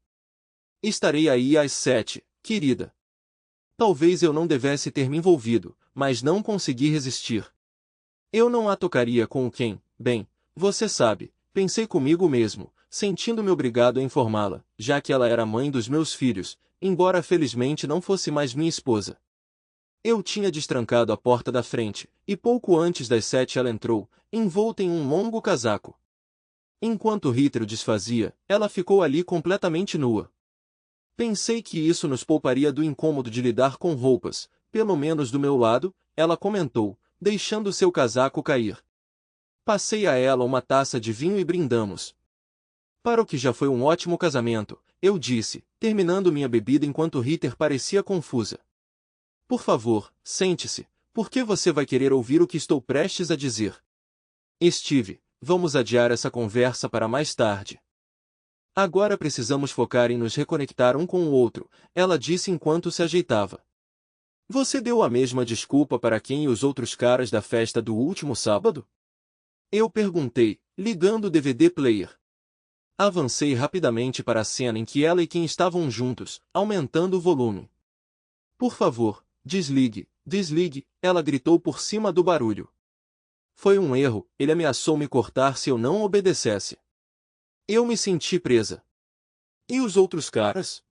Estarei aí às 7, querida. Talvez eu não devesse ter me envolvido, mas não consegui resistir. Eu não a tocaria com o Ken, bem, você sabe, pensei comigo mesmo, sentindo-me obrigado a informá-la, já que ela era a mãe dos meus filhos, embora felizmente não fosse mais minha esposa. Eu tinha destrancado a porta da frente, e pouco antes das 7 ela entrou, envolta em um longo casaco. Enquanto Heather o desfazia, ela ficou ali completamente nua. Pensei que isso nos pouparia do incômodo de lidar com roupas, pelo menos do meu lado, ela comentou, deixando seu casaco cair. Passei a ela uma taça de vinho e brindamos. Para o que já foi um ótimo casamento, eu disse, terminando minha bebida enquanto Heather parecia confusa. Por favor, sente-se, porque você vai querer ouvir o que estou prestes a dizer. Steve, vamos adiar essa conversa para mais tarde. Agora precisamos focar em nos reconectar um com o outro, ela disse enquanto se ajeitava. Você deu a mesma desculpa para quem e os outros caras da festa do último sábado? Eu perguntei, ligando o DVD player. Avancei rapidamente para a cena em que ela e Ken estavam juntos, aumentando o volume. Por favor, desligue, desligue, ela gritou por cima do barulho. Foi um erro, ele ameaçou me cortar se eu não obedecesse. Eu me senti presa. E os outros caras?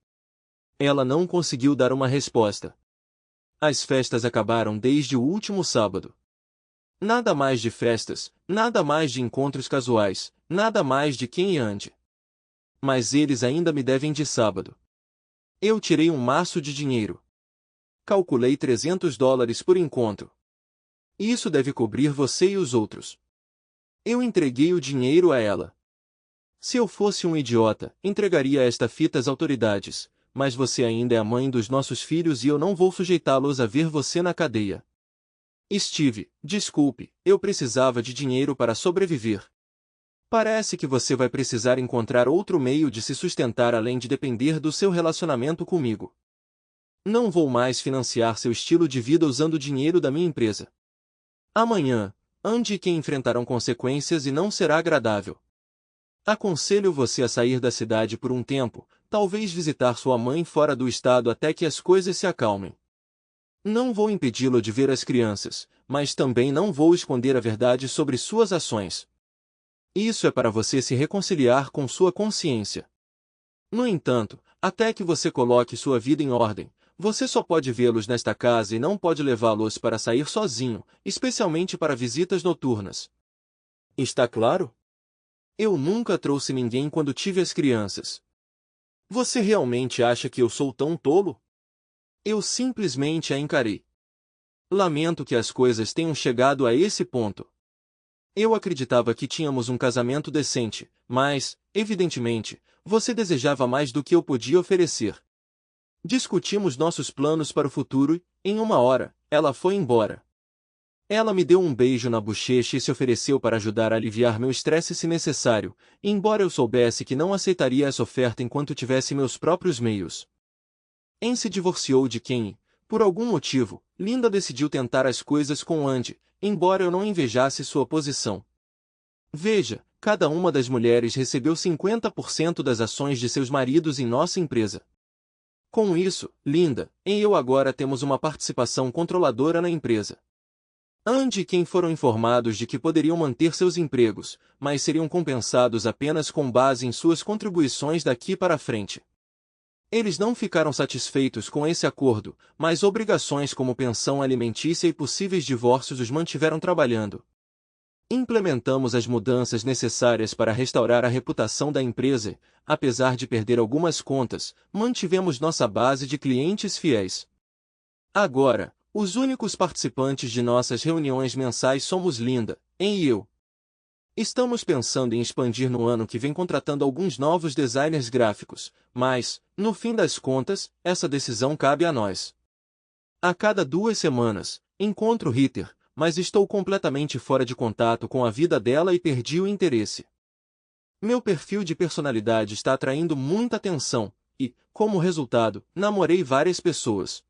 Ela não conseguiu dar uma resposta. As festas acabaram desde o último sábado. Nada mais de festas, nada mais de encontros casuais, nada mais de quem e onde. Mas eles ainda me devem de sábado. Eu tirei um maço de dinheiro. Calculei $300 por encontro. Isso deve cobrir você e os outros. Eu entreguei o dinheiro a ela. Se eu fosse um idiota, entregaria esta fita às autoridades, mas você ainda é a mãe dos nossos filhos e eu não vou sujeitá-los a ver você na cadeia. Steve, desculpe, eu precisava de dinheiro para sobreviver. Parece que você vai precisar encontrar outro meio de se sustentar além de depender do seu relacionamento comigo. Não vou mais financiar seu estilo de vida usando o dinheiro da minha empresa. Amanhã, Andy e Ken enfrentarão consequências e não será agradável. Aconselho você a sair da cidade por um tempo, talvez visitar sua mãe fora do estado até que as coisas se acalmem. Não vou impedi-lo de ver as crianças, mas também não vou esconder a verdade sobre suas ações. Isso é para você se reconciliar com sua consciência. No entanto, até que você coloque sua vida em ordem, você só pode vê-los nesta casa e não pode levá-los para sair sozinho, especialmente para visitas noturnas. Está claro? Eu nunca trouxe ninguém quando tive as crianças. Você realmente acha que eu sou tão tolo? Eu simplesmente a encarei. Lamento que as coisas tenham chegado a esse ponto. Eu acreditava que tínhamos um casamento decente, mas, evidentemente, você desejava mais do que eu podia oferecer. Discutimos nossos planos para o futuro e, em uma hora, ela foi embora. Ela me deu um beijo na bochecha e se ofereceu para ajudar a aliviar meu estresse se necessário, embora eu soubesse que não aceitaria essa oferta enquanto tivesse meus próprios meios. Anne se divorciou de Ken e, por algum motivo, Linda decidiu tentar as coisas com Andy, embora eu não invejasse sua posição. Veja, cada uma das mulheres recebeu 50% das ações de seus maridos em nossa empresa. Com isso, Linda e eu agora temos uma participação controladora na empresa. Ande quem foram informados de que poderiam manter seus empregos, mas seriam compensados apenas com base em suas contribuições daqui para frente. Eles não ficaram satisfeitos com esse acordo, mas obrigações como pensão alimentícia e possíveis divórcios os mantiveram trabalhando. Implementamos as mudanças necessárias para restaurar a reputação da empresa e, apesar de perder algumas contas, mantivemos nossa base de clientes fiéis. Agora, os únicos participantes de nossas reuniões mensais somos Linda, e eu. Estamos pensando em expandir no ano que vem contratando alguns novos designers gráficos, mas, no fim das contas, essa decisão cabe a nós. A cada 2 semanas, encontro Ritter, mas estou completamente fora de contato com a vida dela e perdi o interesse. Meu perfil de personalidade está atraindo muita atenção, e, como resultado, namorei várias pessoas.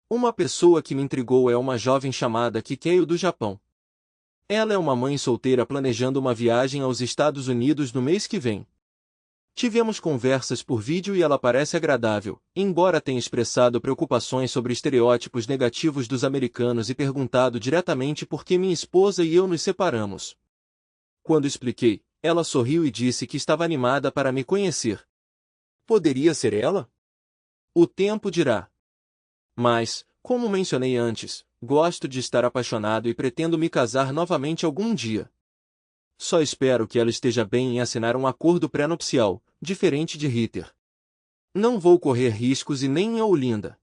Uma pessoa que me intrigou é uma jovem chamada Kikeio do Japão. Ela é uma mãe solteira planejando uma viagem aos Estados Unidos no mês que vem. Tivemos conversas por vídeo e ela parece agradável, embora tenha expressado preocupações sobre estereótipos negativos dos americanos e perguntado diretamente por que minha esposa e eu nos separamos. Quando expliquei, ela sorriu e disse que estava animada para me conhecer. Poderia ser ela? O tempo dirá. Mas, como mencionei antes, gosto de estar apaixonado e pretendo me casar novamente algum dia. Só espero que ela esteja bem em assinar um acordo pré-nupcial, diferente de Ritter. Não vou correr riscos e nem eu, Linda.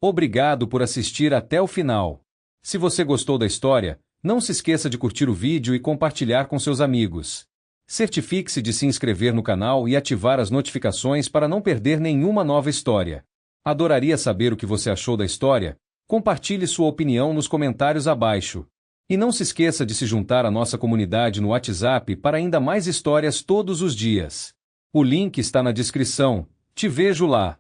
Obrigado por assistir até o final. Se você gostou da história, não se esqueça de curtir o vídeo e compartilhar com seus amigos. Certifique-se de se inscrever no canal e ativar as notificações para não perder nenhuma nova história. Adoraria saber o que você achou da história. Compartilhe sua opinião nos comentários abaixo. E não se esqueça de se juntar à nossa comunidade no WhatsApp para ainda mais histórias todos os dias. O link está na descrição. Te vejo lá.